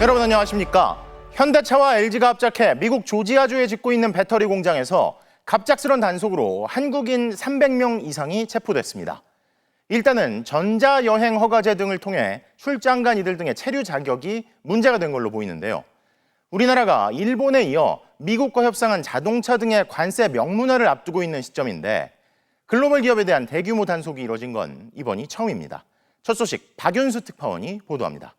여러분 안녕하십니까? 현대차와 LG가 합작해 미국 조지아주에 짓고 있는 배터리 공장에서 갑작스런 단속으로 한국인 300명 이상이 체포됐습니다. 일단은 전자여행 허가제 등을 통해 출장 간 이들 등의 체류 자격이 문제가 된 걸로 보이는데요. 우리나라가 일본에 이어 미국과 협상한 자동차 등의 관세 명문화를 앞두고 있는 시점인데 글로벌 기업에 대한 대규모 단속이 이뤄진 건 이번이 처음입니다. 첫 소식 박윤수 특파원이 보도합니다.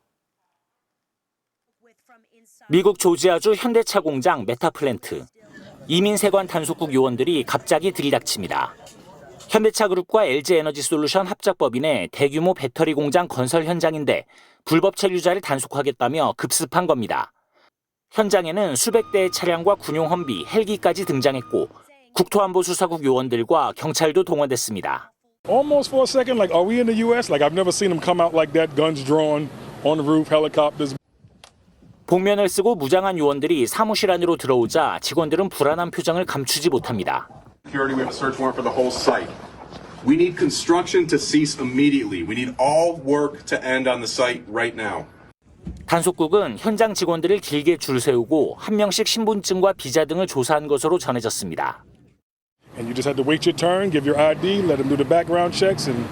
미국 조지아주 현대차 공장 메타플랜트. 이민세관 단속국 요원들이 갑자기 들이닥칩니다. 현대차 그룹과 LG에너지솔루션 합작법인의 대규모 배터리 공장 건설 현장인데 불법 체류자를 단속하겠다며 급습한 겁니다. 현장에는 수백 대의 차량과 군용 험비, 헬기까지 등장했고 국토안보수사국 요원들과 경찰도 동원됐습니다. Almost for a second, like, are we in the U.S.? Like, I've never seen them come out like that, guns drawn on the roof, helicopters. 복면을 쓰고 무장한 요원들이 사무실 안으로 들어오자 직원들은 불안한 표정을 감추지 못합니다. Security, we have a search warrant for the whole site. We need construction to cease immediately. We need all work to end on the site right now. 단속국은 현장 직원들을 길게 줄 세우고 한 명씩 신분증과 비자 등을 조사한 것으로 전해졌습니다. And you just had to wait your turn, give your ID, let them do the background checks, and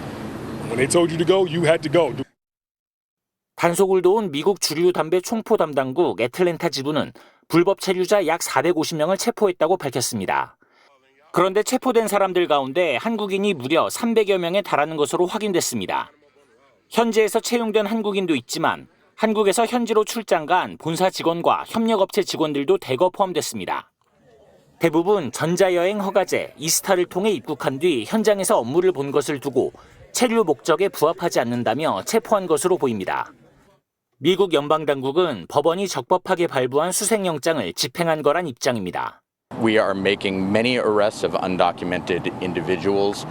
when they told you to go, you had to go. 단속을 도운 미국 주류 담배 총포 담당국 애틀랜타 지부는 불법 체류자 약 450명을 체포했다고 밝혔습니다. 그런데 체포된 사람들 가운데 한국인이 무려 300여 명에 달하는 것으로 확인됐습니다. 현지에서 채용된 한국인도 있지만 한국에서 현지로 출장 간 본사 직원과 협력업체 직원들도 대거 포함됐습니다. 대부분 전자여행 허가제, 이스타를 통해 입국한 뒤 현장에서 업무를 본 것을 두고 체류 목적에 부합하지 않는다며 체포한 것으로 보입니다. 미국 연방당국은 법원이 적법하게 발부한 수색영장을 집행한 거란 입장입니다. We are making many arrests of undocumented individuals.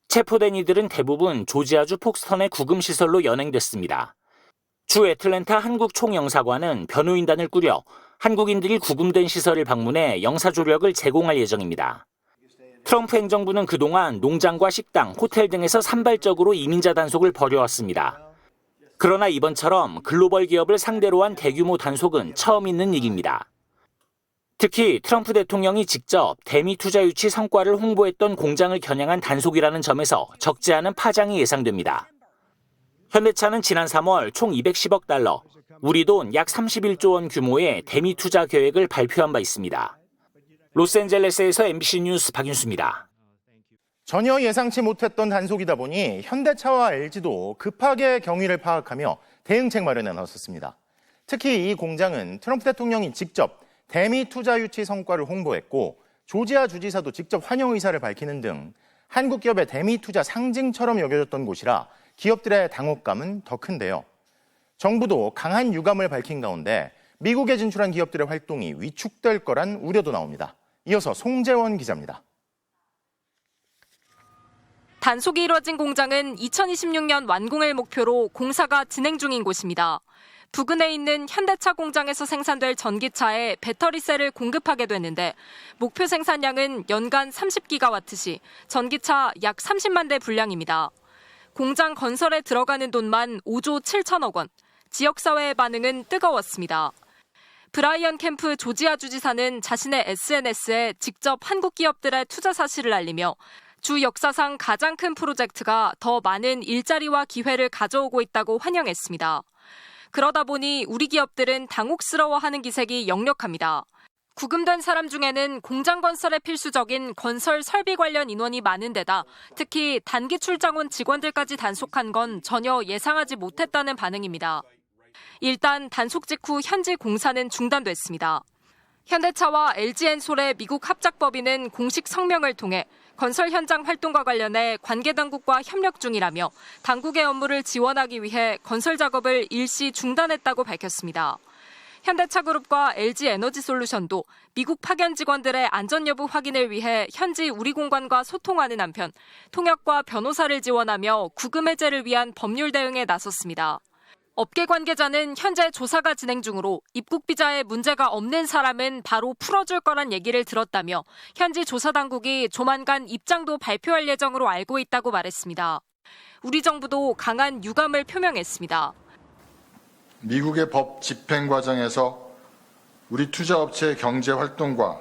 체포된 이들은 대부분 조지아주 폭스턴의 구금시설로 연행됐습니다. 주 애틀랜타 한국총영사관은 변호인단을 꾸려 한국인들이 구금된 시설을 방문해 영사조력을 제공할 예정입니다. 트럼프 행정부는 그동안 농장과 식당, 호텔 등에서 산발적으로 이민자 단속을 벌여왔습니다. 그러나 이번처럼 글로벌 기업을 상대로 한 대규모 단속은 처음 있는 일입니다. 특히 트럼프 대통령이 직접 대미 투자 유치 성과를 홍보했던 공장을 겨냥한 단속이라는 점에서 적지 않은 파장이 예상됩니다. 현대차는 지난 3월 총 210억 달러, 우리 돈 약 31조 원 규모의 대미 투자 계획을 발표한 바 있습니다. 로스앤젤레스에서 MBC 뉴스 박윤수입니다. 전혀 예상치 못했던 단속이다 보니 현대차와 LG도 급하게 경위를 파악하며 대응책 마련에 나섰습니다. 특히 이 공장은 트럼프 대통령이 직접 대미 투자 유치 성과를 홍보했고 조지아 주지사도 직접 환영 의사를 밝히는 등 한국 기업의 대미 투자 상징처럼 여겨졌던 곳이라 기업들의 당혹감은 더 큰데요. 정부도 강한 유감을 밝힌 가운데 미국에 진출한 기업들의 활동이 위축될 거란 우려도 나옵니다. 이어서 송재원 기자입니다. 단속이 이뤄진 공장은 2026년 완공을 목표로 공사가 진행 중인 곳입니다. 부근에 있는 현대차 공장에서 생산될 전기차에 배터리셀을 공급하게 됐는데 목표 생산량은 연간 30기가와트시, 전기차 약 30만 대 분량입니다. 공장 건설에 들어가는 돈만 5조 7천억 원, 지역사회의 반응은 뜨거웠습니다. 브라이언 캠프 조지아 주지사는 자신의 SNS에 직접 한국 기업들의 투자 사실을 알리며 주 역사상 가장 큰 프로젝트가 더 많은 일자리와 기회를 가져오고 있다고 환영했습니다. 그러다 보니 우리 기업들은 당혹스러워하는 기색이 역력합니다. 구금된 사람 중에는 공장 건설에 필수적인 건설 설비 관련 인원이 많은 데다 특히 단기 출장 온 직원들까지 단속한 건 전혀 예상하지 못했다는 반응입니다. 일단 단속 직후 현지 공사는 중단됐습니다. 현대차와 LG엔솔의 미국 합작법인은 공식 성명을 통해 건설 현장 활동과 관련해 관계 당국과 협력 중이라며 당국의 업무를 지원하기 위해 건설 작업을 일시 중단했다고 밝혔습니다. 현대차 그룹과 LG에너지솔루션도 미국 파견 직원들의 안전 여부 확인을 위해 현지 우리 공관과 소통하는 한편 통역과 변호사를 지원하며 구금 해제를 위한 법률 대응에 나섰습니다. 업계 관계자는 현재 조사가 진행 중으로 입국 비자에 문제가 없는 사람은 바로 풀어줄 거란 얘기를 들었다며 현지 조사 당국이 조만간 입장도 발표할 예정으로 알고 있다고 말했습니다. 우리 정부도 강한 유감을 표명했습니다. 미국의 법 집행 과정에서 우리 투자업체의 경제 활동과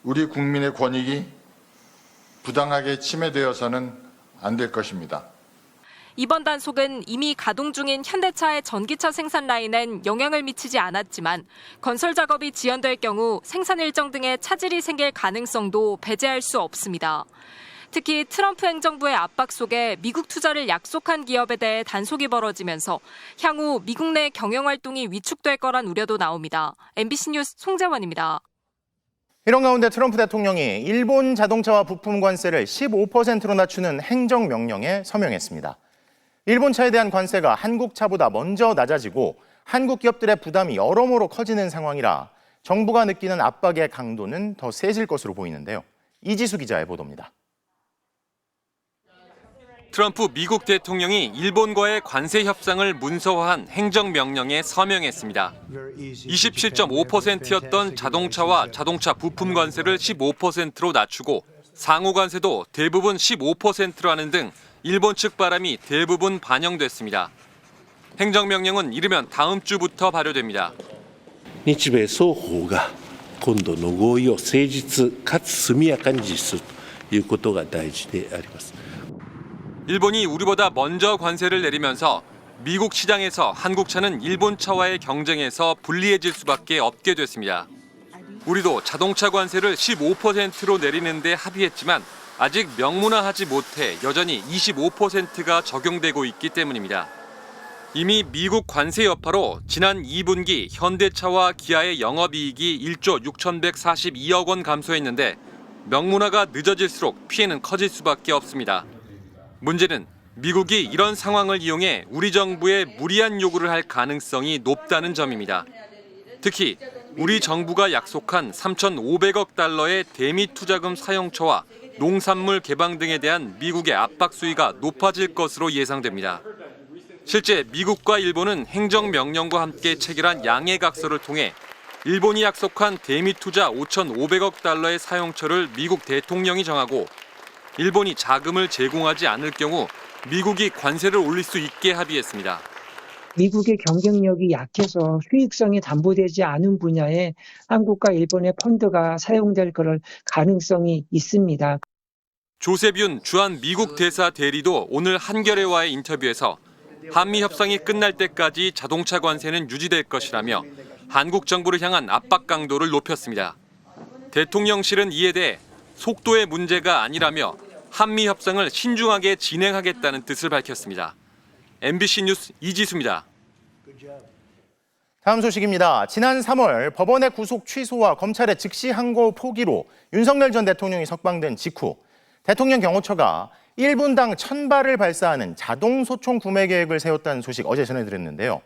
우리 국민의 권익이 부당하게 침해되어서는 안 될 것입니다. 이번 단속은 이미 가동 중인 현대차의 전기차 생산 라인엔 영향을 미치지 않았지만 건설 작업이 지연될 경우 생산 일정 등의 차질이 생길 가능성도 배제할 수 없습니다. 특히 트럼프 행정부의 압박 속에 미국 투자를 약속한 기업에 대해 단속이 벌어지면서 향후 미국 내 경영 활동이 위축될 거란 우려도 나옵니다. MBC 뉴스 송재원입니다. 이런 가운데 트럼프 대통령이 일본 자동차와 부품 관세를 15%로 낮추는 행정명령에 서명했습니다. 일본 차에 대한 관세가 한국 차보다 먼저 낮아지고 한국 기업들의 부담이 여러모로 커지는 상황이라 정부가 느끼는 압박의 강도는 더 세질 것으로 보이는데요. 이지수 기자의 보도입니다. 트럼프 미국 대통령이 일본과의 관세 협상을 문서화한 행정명령에 서명했습니다. 27.5%였던 자동차와 자동차 부품 관세를 15%로 낮추고 상호 관세도 대부분 15%라는 등 일본 측 바람이 대부분 반영됐습니다. 행정명령은 이르면 다음 주부터 발효됩니다. 日米双方が今度の合意を誠実かつ速やかに実施するということが大事であります。 일본이 우리보다 먼저 관세를 내리면서 미국 시장에서 한국 차는 일본 차와의 경쟁에서 불리해질 수밖에 없게 됐습니다. 우리도 자동차 관세를 15%로 내리는 데 합의했지만 아직 명문화하지 못해 여전히 25%가 적용되고 있기 때문입니다. 이미 미국 관세 여파로 지난 2분기 현대차와 기아의 영업이익이 1조 6,142억 원 감소했는데 명문화가 늦어질수록 피해는 커질 수밖에 없습니다. 문제는 미국이 이런 상황을 이용해 우리 정부에 무리한 요구를 할 가능성이 높다는 점입니다. 특히 우리 정부가 약속한 3,500억 달러의 대미 투자금 사용처와 농산물 개방 등에 대한 미국의 압박 수위가 높아질 것으로 예상됩니다. 실제 미국과 일본은 행정명령과 함께 체결한 양해각서를 통해 일본이 약속한 대미 투자 5,500억 달러의 사용처를 미국 대통령이 정하고 일본이 자금을 제공하지 않을 경우 미국이 관세를 올릴 수 있게 합의했습니다. 미국의 경쟁력이 약해서 수익성이 담보되지 않은 분야에 한국과 일본의 펀드가 사용될 그럴 가능성이 있습니다. 조셉 윤 주한 미국 대사 대리도 오늘 한겨레와의 인터뷰에서 한미 협상이 끝날 때까지 자동차 관세는 유지될 것이라며 한국 정부를 향한 압박 강도를 높였습니다. 대통령실은 이에 대해 속도의 문제가 아니라며 한미 협상을 신중하게 진행하겠다는 뜻을 밝혔습니다. MBC 뉴스 이지수입니다. 다음 소식입니다. 지난 3월 법원의 구속 취소와 검찰의 즉시 항고 포기로 윤석열 전 대통령이 석방된 직후 대통령 경호처가 1분당 1,000발을 발사하는 자동 소총 구매 계획을 세웠다는 소식 어제 전해드렸는데요.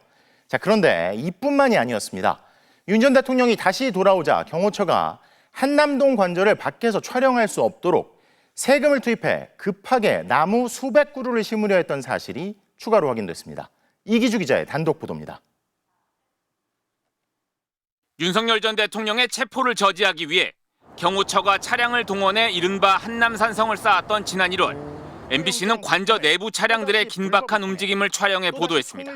자, 그런데 이뿐만이 아니었습니다. 윤 전 대통령이 다시 돌아오자 경호처가 한남동 관저를 밖에서 촬영할 수 없도록 세금을 투입해 급하게 나무 수백 그루를 심으려 했던 사실이 추가로 확인됐습니다. 이기주 기자의 단독 보도입니다. 윤석열 전 대통령의 체포를 저지하기 위해 경호처가 차량을 동원해 이른바 한남산성을 쌓았던 지난 1월, MBC는 관저 내부 차량들의 긴박한 움직임을 촬영해 보도했습니다.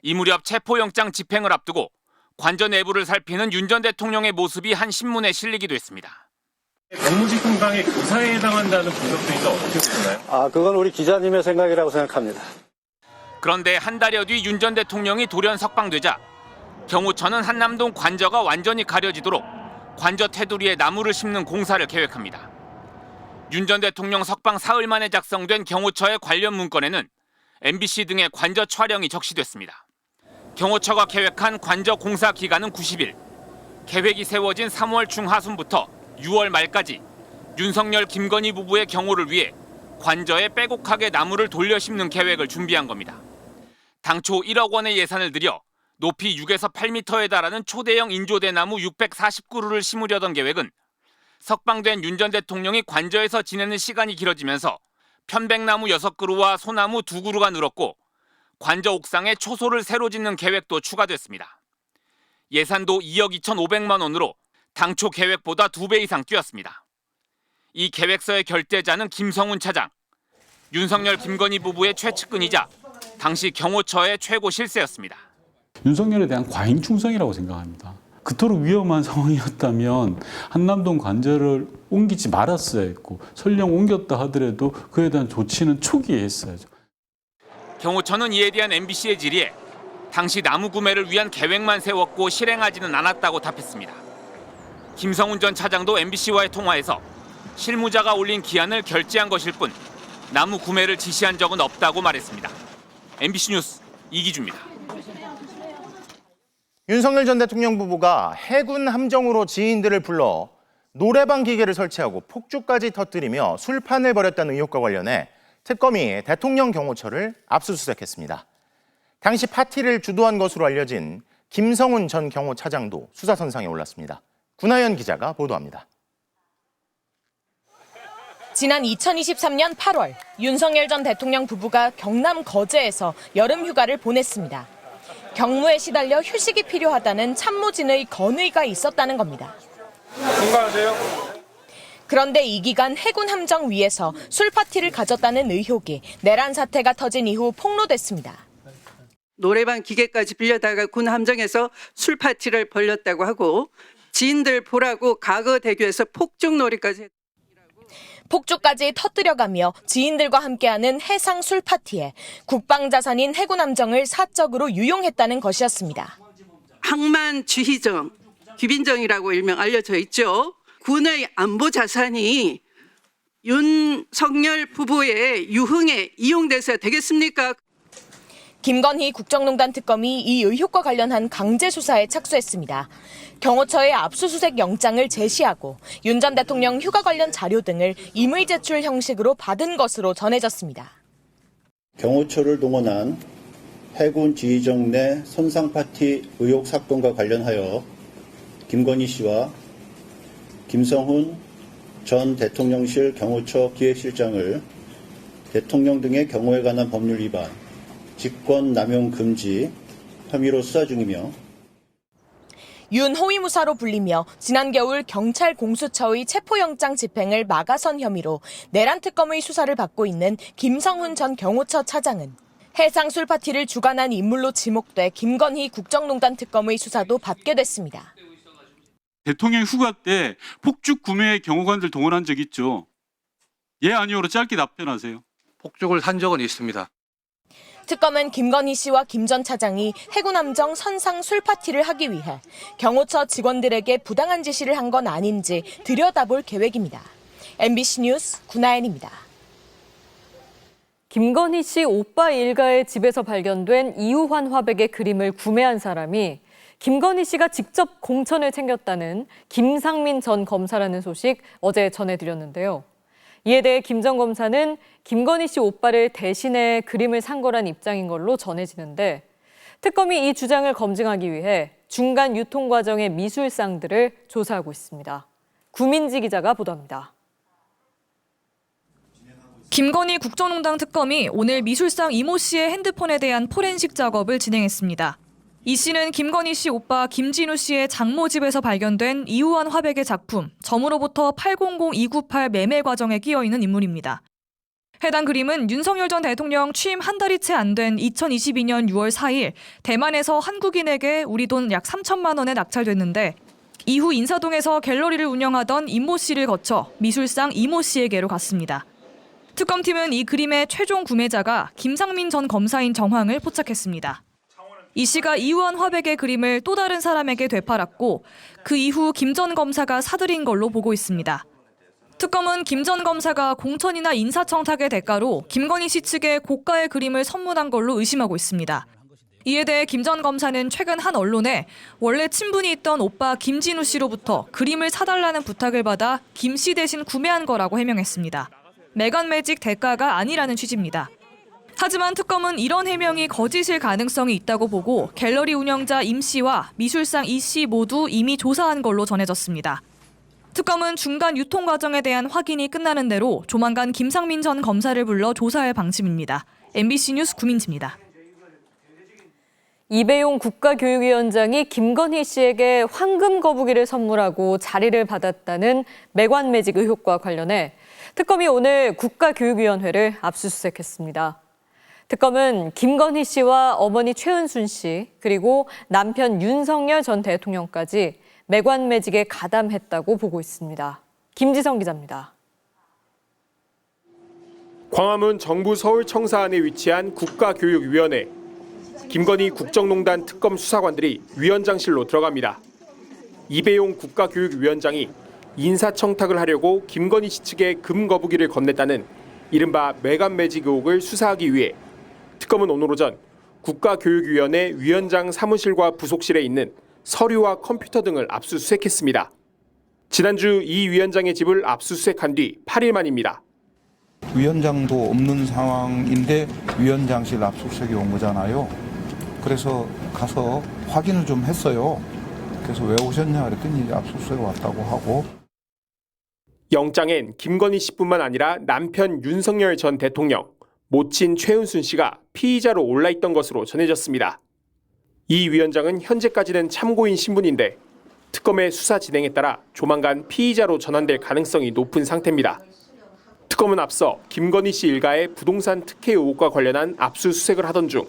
이 무렵 체포영장 집행을 앞두고 관저 내부를 살피는 윤 전 대통령의 모습이 한 신문에 실리기도 했습니다. 공무집행방해 교사에 해당한다는 분석도 있어 어떻게 보나요? 그건 우리 기자님의 생각이라고 생각합니다. 그런데 한 달여 뒤 윤 전 대통령이 돌연 석방되자 경호처는 한남동 관저가 완전히 가려지도록 관저 테두리에 나무를 심는 공사를 계획합니다. 윤 전 대통령 석방 사흘 만에 작성된 경호처의 관련 문건에는 MBC 등의 관저 촬영이 적시됐습니다. 경호처가 계획한 관저 공사 기간은 90일, 계획이 세워진 3월 중하순부터 6월 말까지 윤석열, 김건희 부부의 경호를 위해 관저에 빼곡하게 나무를 돌려 심는 계획을 준비한 겁니다. 당초 1억 원의 예산을 들여 높이 6에서 8m에 달하는 초대형 인조대나무 649그루를 심으려던 계획은 석방된 윤 전 대통령이 관저에서 지내는 시간이 길어지면서 편백나무 6그루와 소나무 2그루가 늘었고 관저 옥상에 초소를 새로 짓는 계획도 추가됐습니다. 예산도 2억 2,500만 원으로 당초 계획보다 2배 이상 뛰었습니다. 이 계획서의 결재자는 김성훈 차장, 윤석열, 김건희 부부의 최측근이자 당시 경호처의 최고 실세였습니다. 윤석열에 대한 과잉 충성이라고 생각합니다. 그토록 위험한 상황이었다면 한남동 관저를 옮기지 말았어야 했고 설령 옮겼다 하더라도 그에 대한 조치는 초기에 했어야죠. 경호처는 이에 대한 MBC의 질의에 당시 나무 구매를 위한 계획만 세웠고 실행하지는 않았다고 답했습니다. 김성훈 전 차장도 MBC와의 통화에서 실무자가 올린 기한을 결제한 것일 뿐 나무 구매를 지시한 적은 없다고 말했습니다. MBC 뉴스 이기주입니다. 윤석열 전 대통령 부부가 해군 함정으로 지인들을 불러 노래방 기계를 설치하고 폭주까지 터뜨리며 술판을 벌였다는 의혹과 관련해 특검이 대통령 경호처를 압수수색했습니다. 당시 파티를 주도한 것으로 알려진 김성훈 전 경호차장도 수사선상에 올랐습니다. 구나연 기자가 보도합니다. 지난 2023년 8월 윤석열 전 대통령 부부가 경남 거제에서 여름 휴가를 보냈습니다. 경무에 시달려 휴식이 필요하다는 참모진의 건의가 있었다는 겁니다. 건강하세요? 그런데 이 기간 해군 함정 위에서 술 파티를 가졌다는 의혹이 내란 사태가 터진 이후 폭로됐습니다. 노래방 기계까지 빌려다가 군 함정에서 술 파티를 벌였다고 하고 지인들 보라고 과거대교에서 폭죽놀이까지 했다고. 폭주까지 터뜨려가며 지인들과 함께하는 해상 술 파티에 국방자산인 해군 함정을 사적으로 유용했다는 것이었습니다. 항만주의정, 귀빈정이라고 일명 알려져 있죠. 군의 안보 자산이 윤석열 부부의 유흥에 이용돼서 되겠습니까? 김건희 국정농단 특검이 이 의혹과 관련한 강제 수사에 착수했습니다. 경호처에 압수수색 영장을 제시하고 윤 전 대통령 휴가 관련 자료 등을 임의 제출 형식으로 받은 것으로 전해졌습니다. 경호처를 동원한 해군 지휘정 내 선상 파티 의혹 사건과 관련하여 김건희 씨와 김성훈 전 대통령실 경호처 기획실장을 대통령 등의 경호에 관한 법률 위반, 직권남용 금지 혐의로 수사 중이며 윤호위무사로 불리며 지난 겨울 경찰 공수처의 체포영장 집행을 막아선 혐의로 내란 특검의 수사를 받고 있는 김성훈 전 경호처 차장은 해상 술 파티를 주관한 인물로 지목돼 김건희 국정농단 특검의 수사도 받게 됐습니다. 대통령 휴가 때 폭죽 구매에 경호관들 동원한 적 있죠? 예, 아니오로 짧게 답변하세요. 폭죽을 산 적은 있습니다. 특검은 김건희 씨와 김 전 차장이 해군 함정 선상 술 파티를 하기 위해 경호처 직원들에게 부당한 지시를 한 건 아닌지 들여다볼 계획입니다. MBC 뉴스 구나연입니다. 김건희 씨 오빠 일가의 집에서 발견된 이우환 화백의 그림을 구매한 사람이 김건희 씨가 직접 공천을 챙겼다는 김상민 전 검사라는 소식 어제 전해드렸는데요. 이에 대해 김 전 검사는 김건희 씨 오빠를 대신해 그림을 산 거란 입장인 걸로 전해지는데 특검이 이 주장을 검증하기 위해 중간 유통 과정의 미술상들을 조사하고 있습니다. 구민지 기자가 보도합니다. 김건희 국정농단 특검이 오늘 미술상 이모 씨의 핸드폰에 대한 포렌식 작업을 진행했습니다. 이 씨는 김건희 씨 오빠 김진우 씨의 장모 집에서 발견된 이우환 화백의 작품 점으로부터 800298 매매 과정에 끼어 있는 인물입니다. 해당 그림은 윤석열 전 대통령 취임 한 달이 채 안 된 2022년 6월 4일 대만에서 한국인에게 우리 돈 약 3천만 원에 낙찰됐는데 이후 인사동에서 갤러리를 운영하던 임모 씨를 거쳐 미술상 이모 씨에게로 갔습니다. 특검팀은 이 그림의 최종 구매자가 김상민 전 검사인 정황을 포착했습니다. 이 씨가 이우환 화백의 그림을 또 다른 사람에게 되팔았고 그 이후 김 전 검사가 사들인 걸로 보고 있습니다. 특검은 김 전 검사가 공천이나 인사청탁의 대가로 김건희 씨 측에 고가의 그림을 선물한 걸로 의심하고 있습니다. 이에 대해 김 전 검사는 최근 한 언론에 원래 친분이 있던 오빠 김진우 씨로부터 그림을 사달라는 부탁을 받아 김 씨 대신 구매한 거라고 해명했습니다. 매간매직 대가가 아니라는 취지입니다. 하지만 특검은 이런 해명이 거짓일 가능성이 있다고 보고 갤러리 운영자 임 씨와 미술상 이 씨 모두 이미 조사한 걸로 전해졌습니다. 특검은 중간 유통 과정에 대한 확인이 끝나는 대로 조만간 김상민 전 검사를 불러 조사할 방침입니다. MBC 뉴스 구민지입니다. 이배용 국가교육위원장이 김건희 씨에게 황금 거북이를 선물하고 자리를 받았다는 매관매직 의혹과 관련해 특검이 오늘 국가교육위원회를 압수수색했습니다. 특검은 김건희 씨와 어머니 최은순 씨, 그리고 남편 윤석열 전 대통령까지 매관매직에 가담했다고 보고 있습니다. 김지성 기자입니다. 광화문 정부 서울청사 안에 위치한 국가교육위원회. 김건희 국정농단 특검 수사관들이 위원장실로 들어갑니다. 이배용 국가교육위원장이 인사청탁을 하려고 김건희 씨 측에 금거부기를 건넸다는 이른바 매관매직 의혹을 수사하기 위해 특검은 오늘 오전 국가교육위원회 위원장 사무실과 부속실에 있는 서류와 컴퓨터 등을 압수수색했습니다. 지난주 이 위원장의 집을 압수수색한 뒤 8일 만입니다. 위원장도 없는 상황인데 위원장실 압수수색이 온 거잖아요. 그래서 가서 확인을 좀 했어요. 그래서 왜 오셨냐 그랬더니 압수수색 왔다고 하고. 영장엔 김건희 씨뿐만 아니라 남편 윤석열 전 대통령, 모친 최은순 씨가 피의자로 올라있던 것으로 전해졌습니다. 이 위원장은 현재까지는 참고인 신분인데 특검의 수사 진행에 따라 조만간 피의자로 전환될 가능성이 높은 상태입니다. 특검은 앞서 김건희 씨 일가의 부동산 특혜 의혹과 관련한 압수수색을 하던 중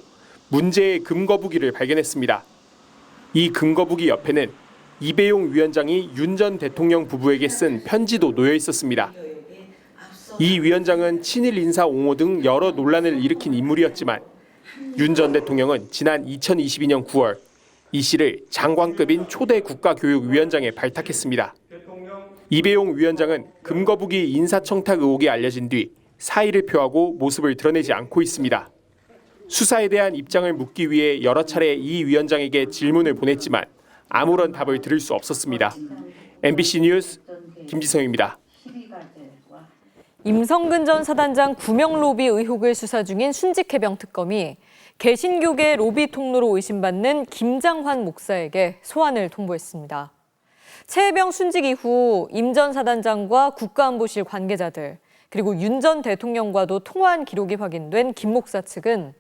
문제의 금거부기를 발견했습니다. 이 금거부기 옆에는 이배용 위원장이 윤 전 대통령 부부에게 쓴 편지도 놓여 있었습니다. 이 위원장은 친일 인사 옹호 등 여러 논란을 일으킨 인물이었지만 윤 전 대통령은 지난 2022년 9월 이 씨를 장관급인 초대 국가교육위원장에 발탁했습니다. 이배용 위원장은 금거부기 인사청탁 의혹이 알려진 뒤 사의를 표하고 모습을 드러내지 않고 있습니다. 수사에 대한 입장을 묻기 위해 여러 차례 이 위원장에게 질문을 보냈지만 아무런 답을 들을 수 없었습니다. MBC 뉴스 김지성입니다. 임성근 전 사단장 구명 로비 의혹을 수사 중인 순직해병 특검이 개신교계 로비 통로로 의심받는 김장환 목사에게 소환을 통보했습니다. 최해병 순직 이후 임 전 사단장과 국가안보실 관계자들, 그리고 윤 전 대통령과도 통화한 기록이 확인된 김 목사 측은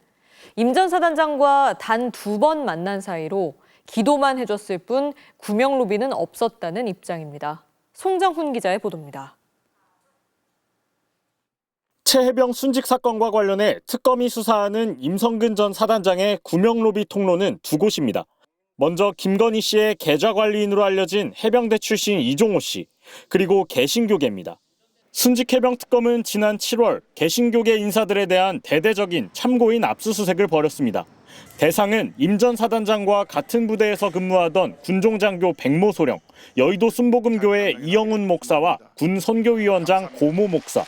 임 전 사단장과 단 2번 만난 사이로 기도만 해줬을 뿐 구명 로비는 없었다는 입장입니다. 송정훈 기자의 보도입니다. 최해병 순직 사건과 관련해 특검이 수사하는 임성근 전 사단장의 구명 로비 통로는 두 곳입니다. 먼저 김건희 씨의 계좌 관리인으로 알려진 해병대 출신 이종호 씨, 그리고 개신교계입니다. 순직해병 특검은 지난 7월 개신교계 인사들에 대한 대대적인 참고인 압수수색을 벌였습니다. 대상은 임 전 사단장과 같은 부대에서 근무하던 군종장교 백모 소령, 여의도 순복음교회 이영훈 목사와 군 선교위원장 고모 목사,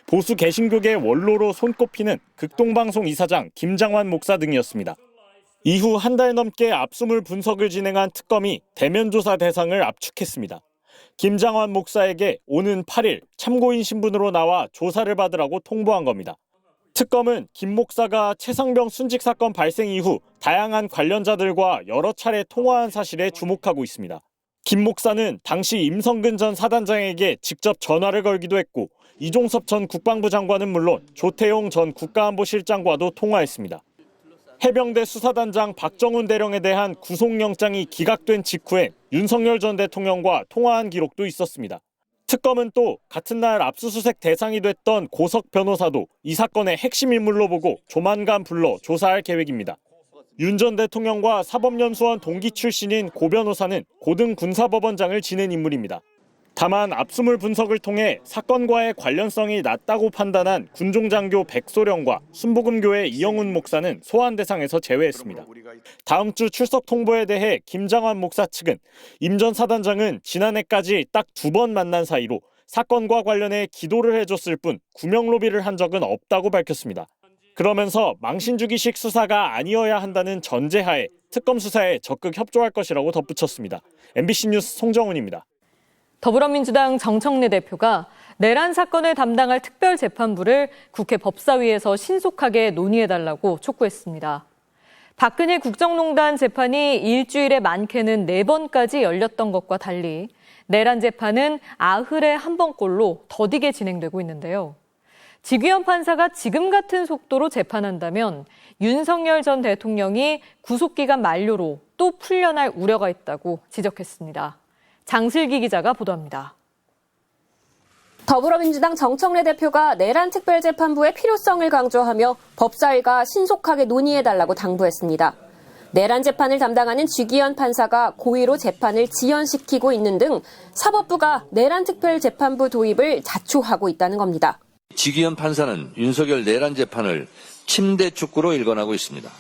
보수 개신교계 원로로 손꼽히는 극동방송 이사장 김장환 목사 등이었습니다. 이후 한 달 넘게 압수물 분석을 진행한 특검이 대면 조사 대상을 압축했습니다. 김장환 목사에게 오는 8일 참고인 신분으로 나와 조사를 받으라고 통보한 겁니다. 특검은 김 목사가 최상병 순직 사건 발생 이후 다양한 관련자들과 여러 차례 통화한 사실에 주목하고 있습니다. 김 목사는 당시 임성근 전 사단장에게 직접 전화를 걸기도 했고 이종섭 전 국방부 장관은 물론 조태용 전 국가안보실장과도 통화했습니다. 해병대 수사단장 박정훈 대령에 대한 구속영장이 기각된 직후에 윤석열 전 대통령과 통화한 기록도 있었습니다. 특검은 또 같은 날 압수수색 대상이 됐던 고석 변호사도 이 사건의 핵심 인물로 보고 조만간 불러 조사할 계획입니다. 윤 전 대통령과 사법연수원 동기 출신인 고 변호사는 고등 군사법원장을 지낸 인물입니다. 다만 압수물 분석을 통해 사건과의 관련성이 낮다고 판단한 군종장교 백소령과 순복음교회 이영훈 목사는 소환 대상에서 제외했습니다. 다음 주 출석 통보에 대해 김장환 목사 측은 임 전 사단장은 지난해까지 딱 2번 만난 사이로 사건과 관련해 기도를 해줬을 뿐 구명 로비를 한 적은 없다고 밝혔습니다. 그러면서 망신주기식 수사가 아니어야 한다는 전제하에 특검 수사에 적극 협조할 것이라고 덧붙였습니다. MBC 뉴스 송정훈입니다. 더불어민주당 정청래 대표가 내란 사건을 담당할 특별재판부를 국회 법사위에서 신속하게 논의해달라고 촉구했습니다. 박근혜 국정농단 재판이 일주일에 많게는 4번까지 열렸던 것과 달리 내란 재판은 아흘에 한 번꼴로 더디게 진행되고 있는데요. 지규현 판사가 지금 같은 속도로 재판한다면 윤석열 전 대통령이 구속기간 만료로 또 풀려날 우려가 있다고 지적했습니다. 장슬기 기자가 보도합니다. 더불어민주당 정청래 대표가 내란 특별재판부의 필요성을 강조하며 법사위가 신속하게 논의해달라고 당부했습니다. 내란 재판을 담당하는 쥐기현 판사가 고의로 재판을 지연시키고 있는 등 사법부가 내란 특별재판부 도입을 자초하고 있다는 겁니다. 쥐기현 판사는 윤석열 내란 재판을 침대 축구로 일관하고 있습니다.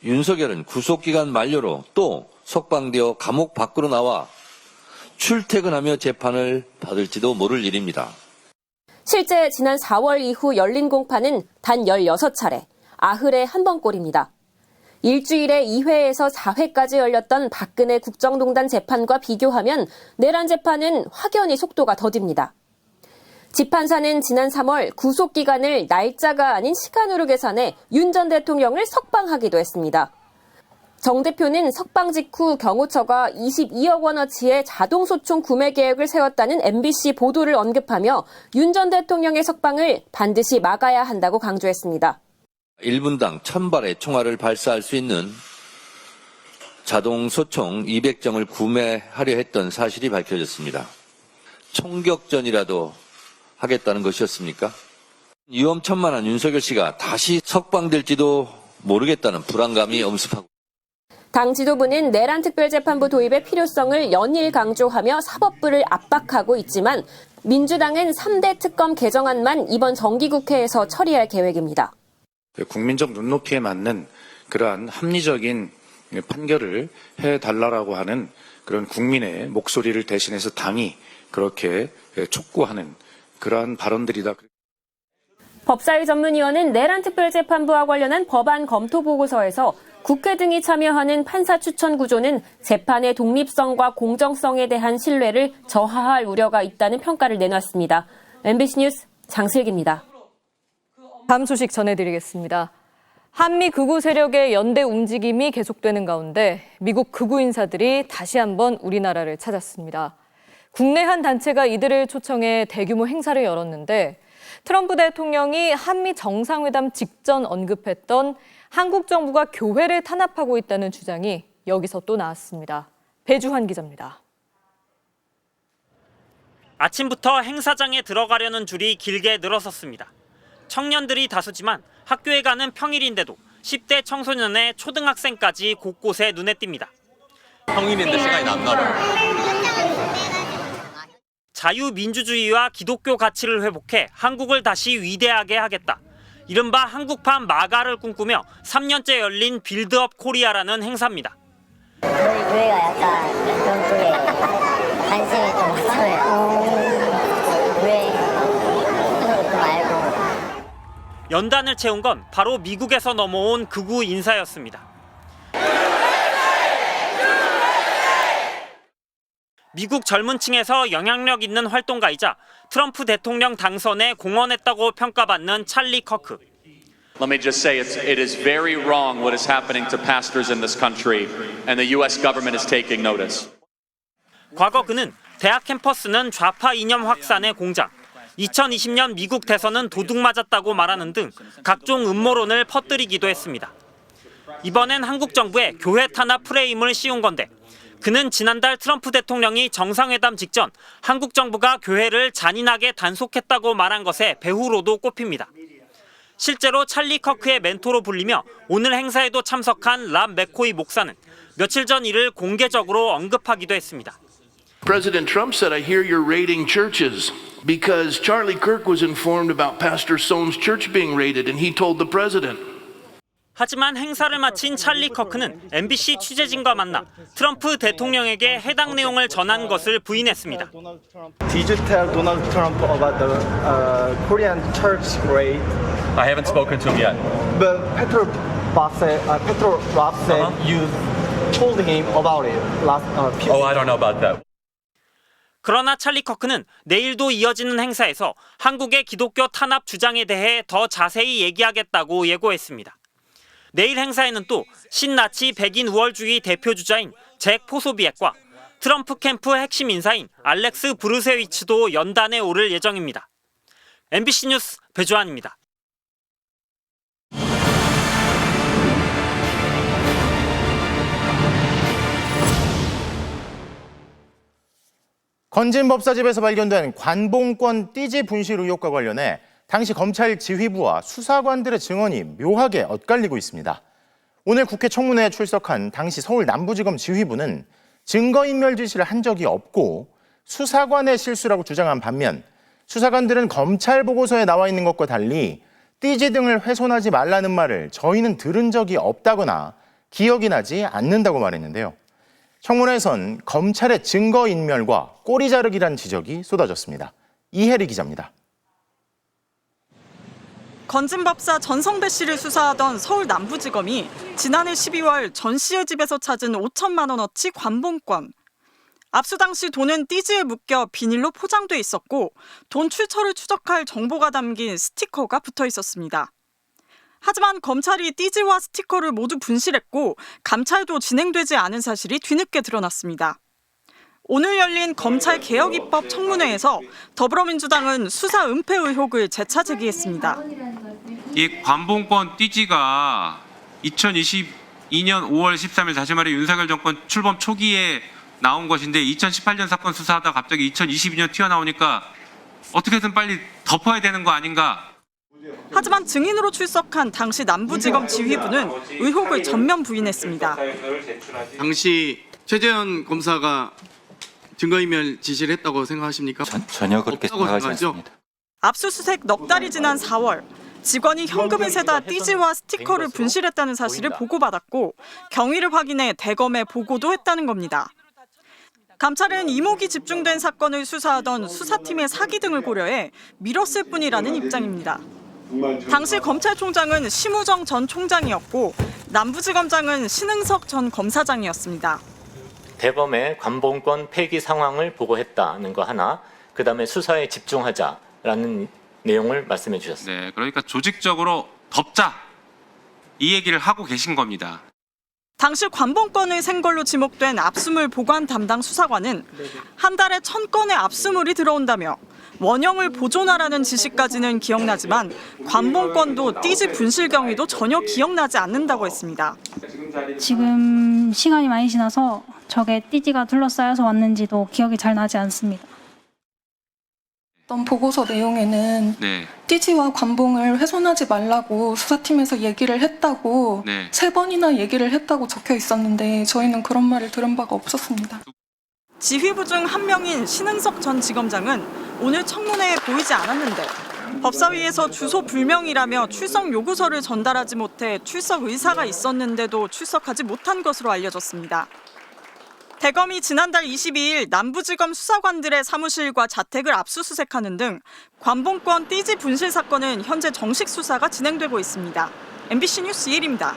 윤석열은 구속기간 만료로 또 석방되어 감옥 밖으로 나와 출퇴근하며 재판을 받을지도 모를 일입니다. 실제 지난 4월 이후 열린 공판은 단 16차례, 아흘에 한 번꼴입니다. 일주일에 2회에서 4회까지 열렸던 박근혜 국정농단 재판과 비교하면 내란 재판은 확연히 속도가 더딥니다. 지판사는 지난 3월 구속기간을 날짜가 아닌 시간으로 계산해 윤 전 대통령을 석방하기도 했습니다. 정 대표는 석방 직후 경호처가 22억 원어치의 자동소총 구매 계획을 세웠다는 MBC 보도를 언급하며 윤 전 대통령의 석방을 반드시 막아야 한다고 강조했습니다. 1분당 1000발의 총알을 발사할 수 있는 자동소총 200정을 구매하려 했던 사실이 밝혀졌습니다. 총격전이라도 하겠다는 것이었습니까? 위험천만한 윤석열 씨가 다시 석방될지도 모르겠다는 불안감이 엄습하고 당 지도부는 내란 특별재판부 도입의 필요성을 연일 강조하며 사법부를 압박하고 있지만 민주당은 3대 특검 개정안만 이번 정기국회에서 처리할 계획입니다. 국민적 눈높이에 맞는 그러한 합리적인 판결을 해달라고 하는 그런 국민의 목소리를 대신해서 당이 그렇게 촉구하는 그러한 발언들이다. 법사위 전문위원은 내란 특별재판부와 관련한 법안 검토 보고서에서 국회 등이 참여하는 판사 추천 구조는 재판의 독립성과 공정성에 대한 신뢰를 저하할 우려가 있다는 평가를 내놨습니다. MBC 뉴스 장슬기입니다. 다음 소식 전해드리겠습니다. 한미 극우 세력의 연대 움직임이 계속되는 가운데 미국 극우 인사들이 다시 한번 우리나라를 찾았습니다. 국내 한 단체가 이들을 초청해 대규모 행사를 열었는데 트럼프 대통령이 한미 정상회담 직전 언급했던 한국 정부가 교회를 탄압하고 있다는 주장이 여기서 또 나왔습니다. 배주환 기자입니다. 아침부터 행사장에 들어가려는 줄이 길게 늘어섰습니다. 청년들이 다수지만 학교에 가는 평일인데도 10대 청소년의 초등학생까지 곳곳에 눈에 띕니다. 평일인데 시간이 남나 봐요. 자유민주주의와 기독교 가치를 회복해 한국을 다시 위대하게 하겠다. 이른바 한국판 마가를 꿈꾸며 3년째 열린 빌드업 코리아라는 행사입니다. 저희 교회가 약간 그런 쪽에 관심이 좀 많잖아요. 교회 것도 말고. 연단을 채운 건 바로 미국에서 넘어온 극우 인사였습니다. 미국 젊은 층에서 영향력 있는 활동가이자 트럼프 대통령 당선에 공헌했다고 평가받는 찰리 커크. Let me just say it is very wrong what is happening to pastors in this country, and the U.S. government is taking notice. 과거 그는 대학 캠퍼스는 좌파 이념 확산의 공장, 2020년 미국 대선은 도둑 맞았다고 말하는 등 각종 음모론을 퍼뜨리기도 했습니다. 이번엔 한국 정부의 교회 탄압 프레임을 씌운 건데 그는 지난달 트럼프 대통령이 정상회담 직전 한국 정부가 교회를 잔인하게 단속했다고 말한 것에 배후로도 꼽힙니다. 실제로 찰리 커크의 멘토로 불리며 오늘 행사에도 참석한 람 맥코이 목사는 며칠 전 이를 공개적으로 언급하기도 했습니다. President Trump said, I hear you're raiding churches because Charlie Kirk was informed about Pastor Sohn's church being raided and he told the president. 하지만 행사를 마친 찰리 커크는 MBC 취재진과 만나 트럼프 대통령에게 해당 내용을 전한 것을 부인했습니다. Did you tell Donald Trump about the Korean church raid? I haven't spoken to him yet. But Petrov said you told him about it last. Oh, I don't know about that. 그러나 찰리 커크는 내일도 이어지는 행사에서 한국의 기독교 탄압 주장에 대해 더 자세히 얘기하겠다고 예고했습니다. 내일 행사에는 또 신나치 백인 우월주의 대표주자인 잭 포소비액과 트럼프 캠프 핵심 인사인 알렉스 브루세위츠도 연단에 오를 예정입니다. MBC 뉴스 배주환입니다. 건진법사집에서 발견된 관봉권 띠지 분실 의혹과 관련해 당시 검찰 지휘부와 수사관들의 증언이 묘하게 엇갈리고 있습니다. 오늘 국회 청문회에 출석한 당시 서울 남부지검 지휘부는 증거인멸 지시를 한 적이 없고 수사관의 실수라고 주장한 반면 수사관들은 검찰 보고서에 나와 있는 것과 달리 띠지 등을 훼손하지 말라는 말을 저희는 들은 적이 없다거나 기억이 나지 않는다고 말했는데요. 청문회에선 검찰의 증거인멸과 꼬리 자르기란 지적이 쏟아졌습니다. 이혜리 기자입니다. 건진법사 전성배 씨를 수사하던 서울 남부지검이 지난해 12월 전 씨의 집에서 찾은 5천만 원어치 관봉권. 압수 당시 돈은 띠지에 묶여 비닐로 포장돼 있었고 돈 출처를 추적할 정보가 담긴 스티커가 붙어 있었습니다. 하지만 검찰이 띠지와 스티커를 모두 분실했고 감찰도 진행되지 않은 사실이 뒤늦게 드러났습니다. 오늘 열린 검찰개혁입법 청문회에서 더불어민주당은 수사 은폐 의혹을 재차 제기했습니다. 이 관봉권 띠지가 2022년 5월 13일 다시 말해 윤석열 정권 출범 초기에 나온 것인데 2018년 사건 수사하다 갑자기 2022년 튀어나오니까 어떻게든 빨리 덮어야 되는 거 아닌가. 하지만 증인으로 출석한 당시 남부지검 지휘부는 의혹을 전면 부인했습니다. 당시 최재현 검사가 증거인멸 지시를 했다고 생각하십니까? 전혀 그렇게 생각하지 않습니다. 압수수색 넉 달이 지난 4월 직원이 현금을 세다 띠지와 스티커를 분실했다는 사실을 보고받았고 경위를 확인해 대검에 보고도 했다는 겁니다. 감찰은 이목이 집중된 사건을 수사하던 수사팀의 사기 등을 고려해 미뤘을 뿐이라는 입장입니다. 당시 검찰총장은 심우정 전 총장이었고 남부지검장은 신흥석 전 검사장이었습니다. 대검의 관봉권 폐기 상황을 보고했다는 거 하나, 그다음에 수사에 집중하자라는 내용을 말씀해 주셨습니다. 네, 그러니까 조직적으로 덮자 이 얘기를 하고 계신 겁니다. 당시 관봉권을 센 걸로 지목된 압수물 보관 담당 수사관은 한 달에 1000건의 압수물이 들어온다며 원형을 보존하라는 지시까지는 기억나지만 관봉권도 띠지 분실 경위도 전혀 기억나지 않는다고 했습니다. 지금 시간이 많이 지나서 저게 띠지가 둘러싸여서 왔는지도 기억이 잘 나지 않습니다. 어떤 보고서 내용에는 네. 띠지와 관봉을 훼손하지 말라고 수사팀에서 얘기를 했다고 네. 3번이나 얘기를 했다고 적혀 있었는데 저희는 그런 말을 들은 바가 없었습니다. 지휘부 중 한 명인 신흥석 전 지검장은 오늘 청문회에 보이지 않았는데 법사위에서 주소 불명이라며 출석 요구서를 전달하지 못해 출석 의사가 있었는데도 출석하지 못한 것으로 알려졌습니다. 대검이 지난달 22일 남부지검 수사관들의 사무실과 자택을 압수수색하는 등 관봉권 띠지 분실 사건은 현재 정식 수사가 진행되고 있습니다. MBC 뉴스 이혜리입니다.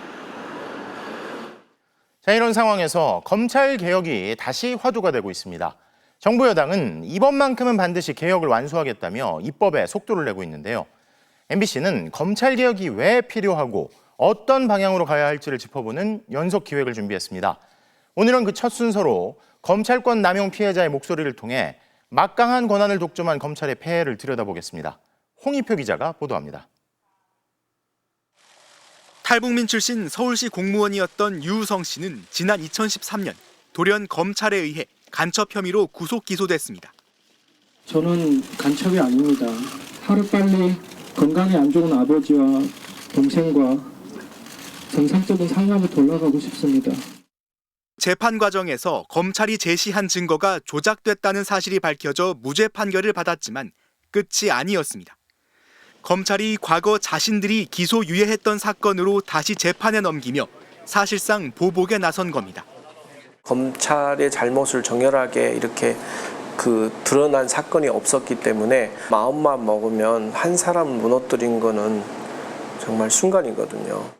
자, 이런 상황에서 검찰 개혁이 다시 화두가 되고 있습니다. 정부 여당은 이번만큼은 반드시 개혁을 완수하겠다며 입법에 속도를 내고 있는데요. MBC는 검찰 개혁이 왜 필요하고 어떤 방향으로 가야 할지를 짚어보는 연속 기획을 준비했습니다. 오늘은 그 첫 순서로 검찰권 남용 피해자의 목소리를 통해 막강한 권한을 독점한 검찰의 폐해를 들여다보겠습니다. 홍익표 기자가 보도합니다. 탈북민 출신 서울시 공무원이었던 유우성 씨는 지난 2013년 돌연 검찰에 의해 간첩 혐의로 구속 기소됐습니다. 저는 간첩이 아닙니다. 하루빨리 건강이 안 좋은 아버지와 동생과 정상적인 상황을 돌아가고 싶습니다. 재판 과정에서 검찰이 제시한 증거가 조작됐다는 사실이 밝혀져 무죄 판결을 받았지만 끝이 아니었습니다. 검찰이 과거 자신들이 기소 유예했던 사건으로 다시 재판에 넘기며 사실상 보복에 나선 겁니다. 검찰의 잘못을 정연하게 이렇게 드러난 사건이 없었기 때문에 마음만 먹으면 한 사람 무너뜨린 거는 정말 순간이거든요.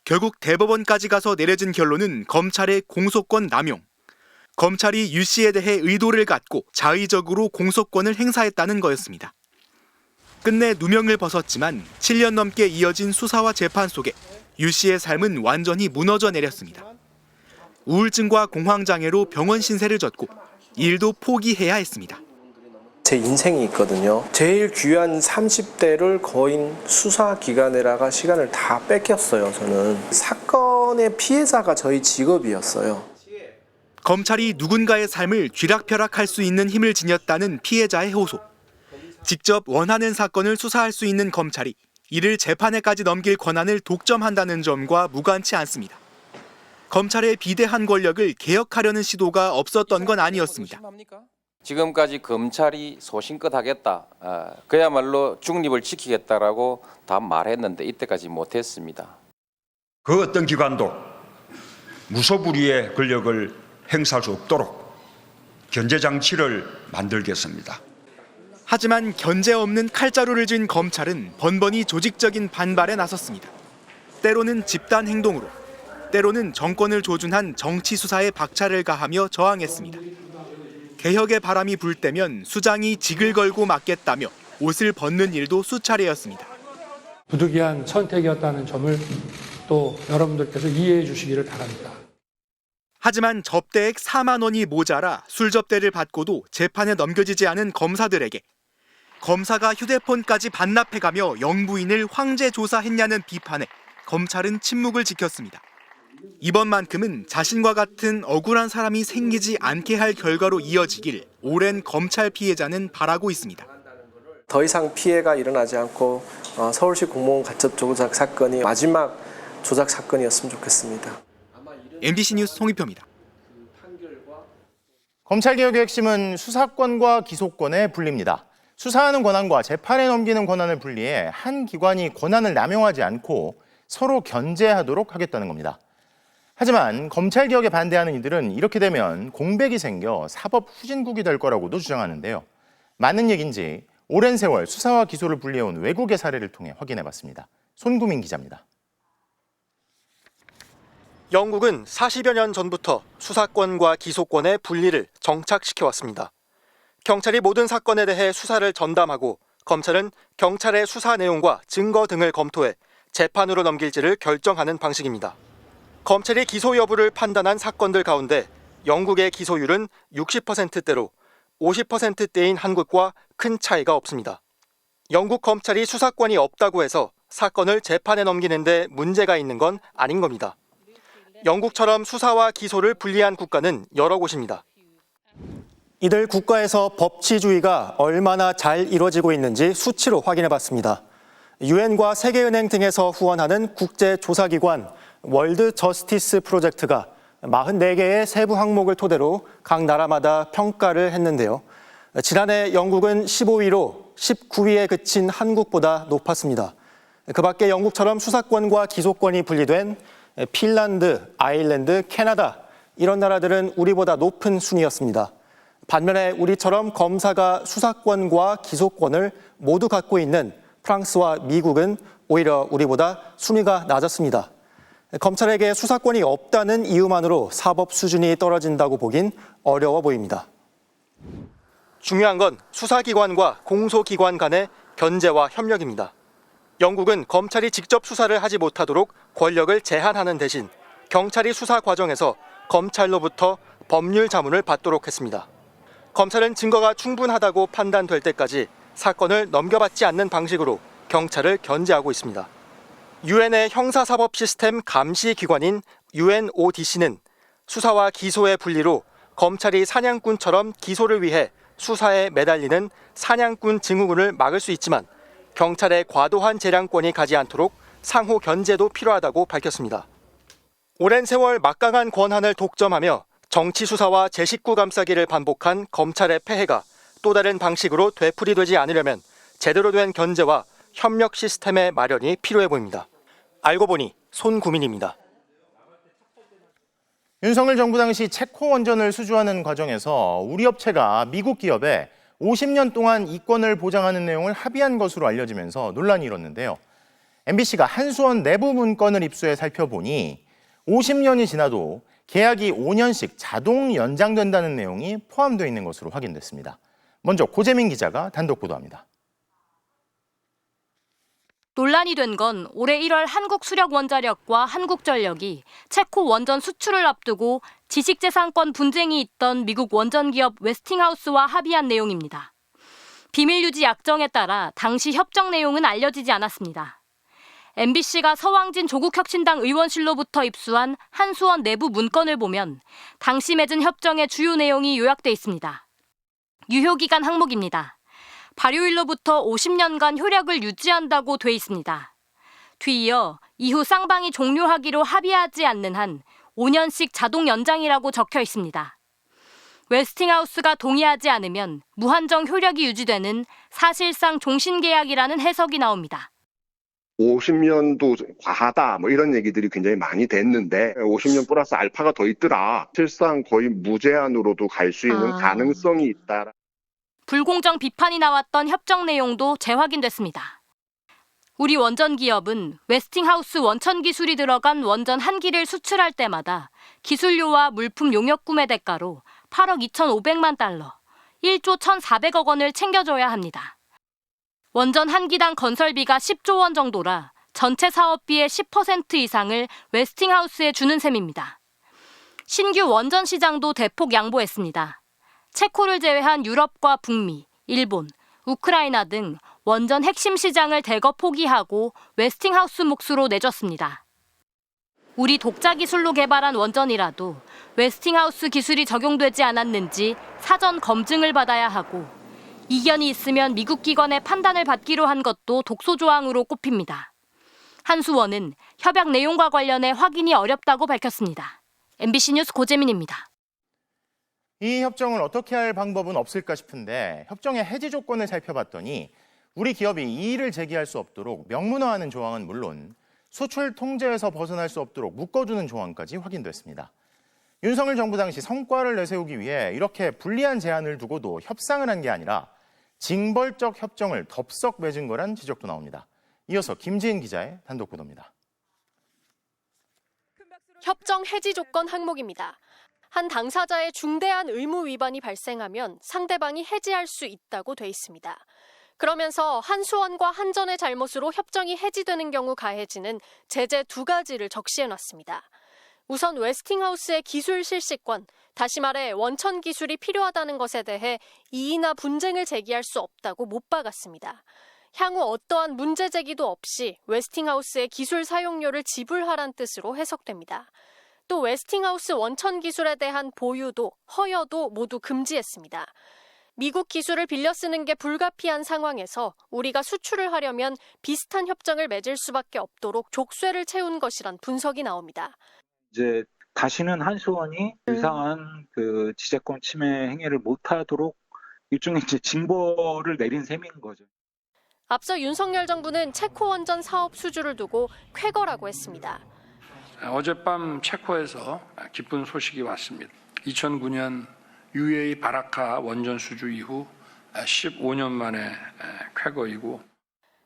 결국 대법원까지 가서 내려진 결론은 검찰의 공소권 남용. 검찰이 유 씨에 대해 의도를 갖고 자의적으로 공소권을 행사했다는 거였습니다. 끝내 누명을 벗었지만 7년 넘게 이어진 수사와 재판 속에 유 씨의 삶은 완전히 무너져 내렸습니다. 우울증과 공황장애로 병원 신세를 졌고 일도 포기해야 했습니다. 제 인생이 있거든요. 제일 귀한 30대를 거의 수사기관에다가 시간을 다 뺏겼어요. 저는 사건의 피해자가 저희 직업이었어요. 검찰이 누군가의 삶을 쥐락펴락할 수 있는 힘을 지녔다는 피해자의 호소. 직접 원하는 사건을 수사할 수 있는 검찰이 이를 재판에까지 넘길 권한을 독점한다는 점과 무관치 않습니다. 검찰의 비대한 권력을 개혁하려는 시도가 없었던 건 아니었습니다. 지금까지 검찰이 소신껏 하겠다, 그야말로 중립을 지키겠다라고 다 말했는데 이때까지 못했습니다. 그 어떤 기관도 무소불위의 권력을 행사할 수 없도록 견제 장치를 만들겠습니다. 하지만 견제 없는 칼자루를 쥔 검찰은 번번이 조직적인 반발에 나섰습니다. 때로는 집단 행동으로, 때로는 정권을 조준한 정치 수사에 박차를 가하며 저항했습니다. 개혁의 바람이 불 때면 수장이 직을 걸고 맞겠다며 옷을 벗는 일도 수차례였습니다. 부득이한 선택이었다는 점을 또 여러분들께서 이해해 주시기를 바랍니다. 하지만 접대액 4만 원이 모자라 술접대를 받고도 재판에 넘겨지지 않은 검사들에게 검사가 휴대폰까지 반납해가며 영부인을 황제 조사했냐는 비판에 검찰은 침묵을 지켰습니다. 이번만큼은 자신과 같은 억울한 사람이 생기지 않게 할 결과로 이어지길 오랜 검찰 피해자는 바라고 있습니다. 더 이상 피해가 일어나지 않고 서울시 공무원 간첩 조작 사건이 마지막 조작 사건이었으면 좋겠습니다. MBC 뉴스 송희표입니다. 검찰개혁의 핵심은 수사권과 기소권의 분리입니다. 수사하는 권한과 재판에 넘기는 권한을 분리해 한 기관이 권한을 남용하지 않고 서로 견제하도록 하겠다는 겁니다. 하지만 검찰개혁에 반대하는 이들은 이렇게 되면 공백이 생겨 사법 후진국이 될 거라고도 주장하는데요. 맞는 얘기인지 오랜 세월 수사와 기소를 분리해온 외국의 사례를 통해 확인해봤습니다. 손구민 기자입니다. 영국은 40여 년 전부터 수사권과 기소권의 분리를 정착시켜왔습니다. 경찰이 모든 사건에 대해 수사를 전담하고 검찰은 경찰의 수사 내용과 증거 등을 검토해 재판으로 넘길지를 결정하는 방식입니다. 검찰이 기소 여부를 판단한 사건들 가운데 영국의 기소율은 60%대로 50%대인 한국과 큰 차이가 없습니다. 영국 검찰이 수사권이 없다고 해서 사건을 재판에 넘기는데 문제가 있는 건 아닌 겁니다. 영국처럼 수사와 기소를 분리한 국가는 여러 곳입니다. 이들 국가에서 법치주의가 얼마나 잘 이루어지고 있는지 수치로 확인해봤습니다. 유엔과 세계은행 등에서 후원하는 국제조사기관 월드 저스티스 프로젝트가 44개의 세부 항목을 토대로 각 나라마다 평가를 했는데요. 지난해 영국은 15위로 19위에 그친 한국보다 높았습니다. 그 밖에 영국처럼 수사권과 기소권이 분리된 핀란드, 아일랜드, 캐나다 이런 나라들은 우리보다 높은 순위였습니다. 반면에 우리처럼 검사가 수사권과 기소권을 모두 갖고 있는 프랑스와 미국은 오히려 우리보다 순위가 낮았습니다. 검찰에게 수사권이 없다는 이유만으로 사법 수준이 떨어진다고 보긴 어려워 보입니다. 중요한 건 수사기관과 공소기관 간의 견제와 협력입니다. 영국은 검찰이 직접 수사를 하지 못하도록 권력을 제한하는 대신 경찰이 수사 과정에서 검찰로부터 법률 자문을 받도록 했습니다. 검찰은 증거가 충분하다고 판단될 때까지 사건을 넘겨받지 않는 방식으로 경찰을 견제하고 있습니다. 유엔의 형사사법 시스템 감시 기관인 UNODC는 수사와 기소의 분리로 검찰이 사냥꾼처럼 기소를 위해 수사에 매달리는 사냥꾼 증후군을 막을 수 있지만 경찰의 과도한 재량권이 가지 않도록 상호 견제도 필요하다고 밝혔습니다. 오랜 세월 막강한 권한을 독점하며 정치 수사와 제19 감싸기를 반복한 검찰의 폐해가 또 다른 방식으로 되풀이되지 않으려면 제대로 된 견제와 협력 시스템의 마련이 필요해 보입니다. 알고 보니 손구민입니다. 윤석열 정부 당시 체코 원전을 수주하는 과정에서 우리 업체가 미국 기업에 50년 동안 이권을 보장하는 내용을 합의한 것으로 알려지면서 논란이 일었는데요. MBC가 한수원 내부 문건을 입수해 살펴보니 50년이 지나도 계약이 5년씩 자동 연장된다는 내용이 포함되어 있는 것으로 확인됐습니다. 먼저 고재민 기자가 단독 보도합니다. 논란이 된 건 올해 1월 한국수력원자력과 한국전력이 체코 원전 수출을 앞두고 지식재산권 분쟁이 있던 미국 원전기업 웨스팅하우스와 합의한 내용입니다. 비밀유지 약정에 따라 당시 협정 내용은 알려지지 않았습니다. MBC가 서왕진 조국혁신당 의원실로부터 입수한 한수원 내부 문건을 보면 당시 맺은 협정의 주요 내용이 요약돼 있습니다. 유효기간 항목입니다. 발효일로부터 50년간 효력을 유지한다고 돼 있습니다. 뒤이어 이후 쌍방이 종료하기로 합의하지 않는 한 5년씩 자동 연장이라고 적혀 있습니다. 웨스팅하우스가 동의하지 않으면 무한정 효력이 유지되는 사실상 종신계약이라는 해석이 나옵니다. 50년도 과하다 뭐 이런 얘기들이 굉장히 많이 됐는데 50년 플러스 알파가 더 있더라. 실상 거의 무제한으로도 갈 수 있는 가능성이 있다. 불공정 비판이 나왔던 협정 내용도 재확인됐습니다. 우리 원전 기업은 웨스팅하우스 원천 기술이 들어간 원전 한 기를 수출할 때마다 기술료와 물품 용역 구매 대가로 8억 2,500만 달러, 1조 1,400억 원을 챙겨줘야 합니다. 원전 한 기당 건설비가 10조 원 정도라 전체 사업비의 10% 이상을 웨스팅하우스에 주는 셈입니다. 신규 원전 시장도 대폭 양보했습니다. 체코를 제외한 유럽과 북미, 일본, 우크라이나 등 원전 핵심 시장을 대거 포기하고 웨스팅하우스 몫으로 내줬습니다. 우리 독자 기술로 개발한 원전이라도 웨스팅하우스 기술이 적용되지 않았는지 사전 검증을 받아야 하고 이견이 있으면 미국 기관의 판단을 받기로 한 것도 독소 조항으로 꼽힙니다. 한수원은 협약 내용과 관련해 확인이 어렵다고 밝혔습니다. MBC 뉴스 고재민입니다. 이 협정을 어떻게 할 방법은 없을까 싶은데 협정의 해지 조건을 살펴봤더니 우리 기업이 이의를 제기할 수 없도록 명문화하는 조항은 물론 수출 통제에서 벗어날 수 없도록 묶어주는 조항까지 확인됐습니다. 윤석열 정부 당시 성과를 내세우기 위해 이렇게 불리한 제한을 두고도 협상을 한 게 아니라 징벌적 협정을 덥석 맺은 거란 지적도 나옵니다. 이어서 김지인 기자의 단독 보도입니다. 협정 해지 조건 항목입니다. 한 당사자의 중대한 의무 위반이 발생하면 상대방이 해지할 수 있다고 돼 있습니다. 그러면서 한수원과 한전의 잘못으로 협정이 해지되는 경우 가해지는 제재 2가지를 적시해놨습니다. 우선 웨스팅하우스의 기술 실시권, 다시 말해 원천 기술이 필요하다는 것에 대해 이의나 분쟁을 제기할 수 없다고 못 박았습니다. 향후 어떠한 문제 제기도 없이 웨스팅하우스의 기술 사용료를 지불하란 뜻으로 해석됩니다. 또 웨스팅하우스 원천 기술에 대한 보유도, 허여도 모두 금지했습니다. 미국 기술을 빌려 쓰는 게 불가피한 상황에서 우리가 수출을 하려면 비슷한 협정을 맺을 수밖에 없도록 족쇄를 채운 것이란 분석이 나옵니다. 이제 다시는 한수원이 이상한 그 지재권 침해 행위를 못하도록 일종의 이제 징벌을 내린 셈인 거죠. 앞서 윤석열 정부는 체코 원전 사업 수주를 두고 쾌거라고 했습니다. 어젯밤 체코에서 기쁜 소식이 왔습니다. 2009년 UAE 바라카 원전 수주 이후 15년 만에 쾌거이고.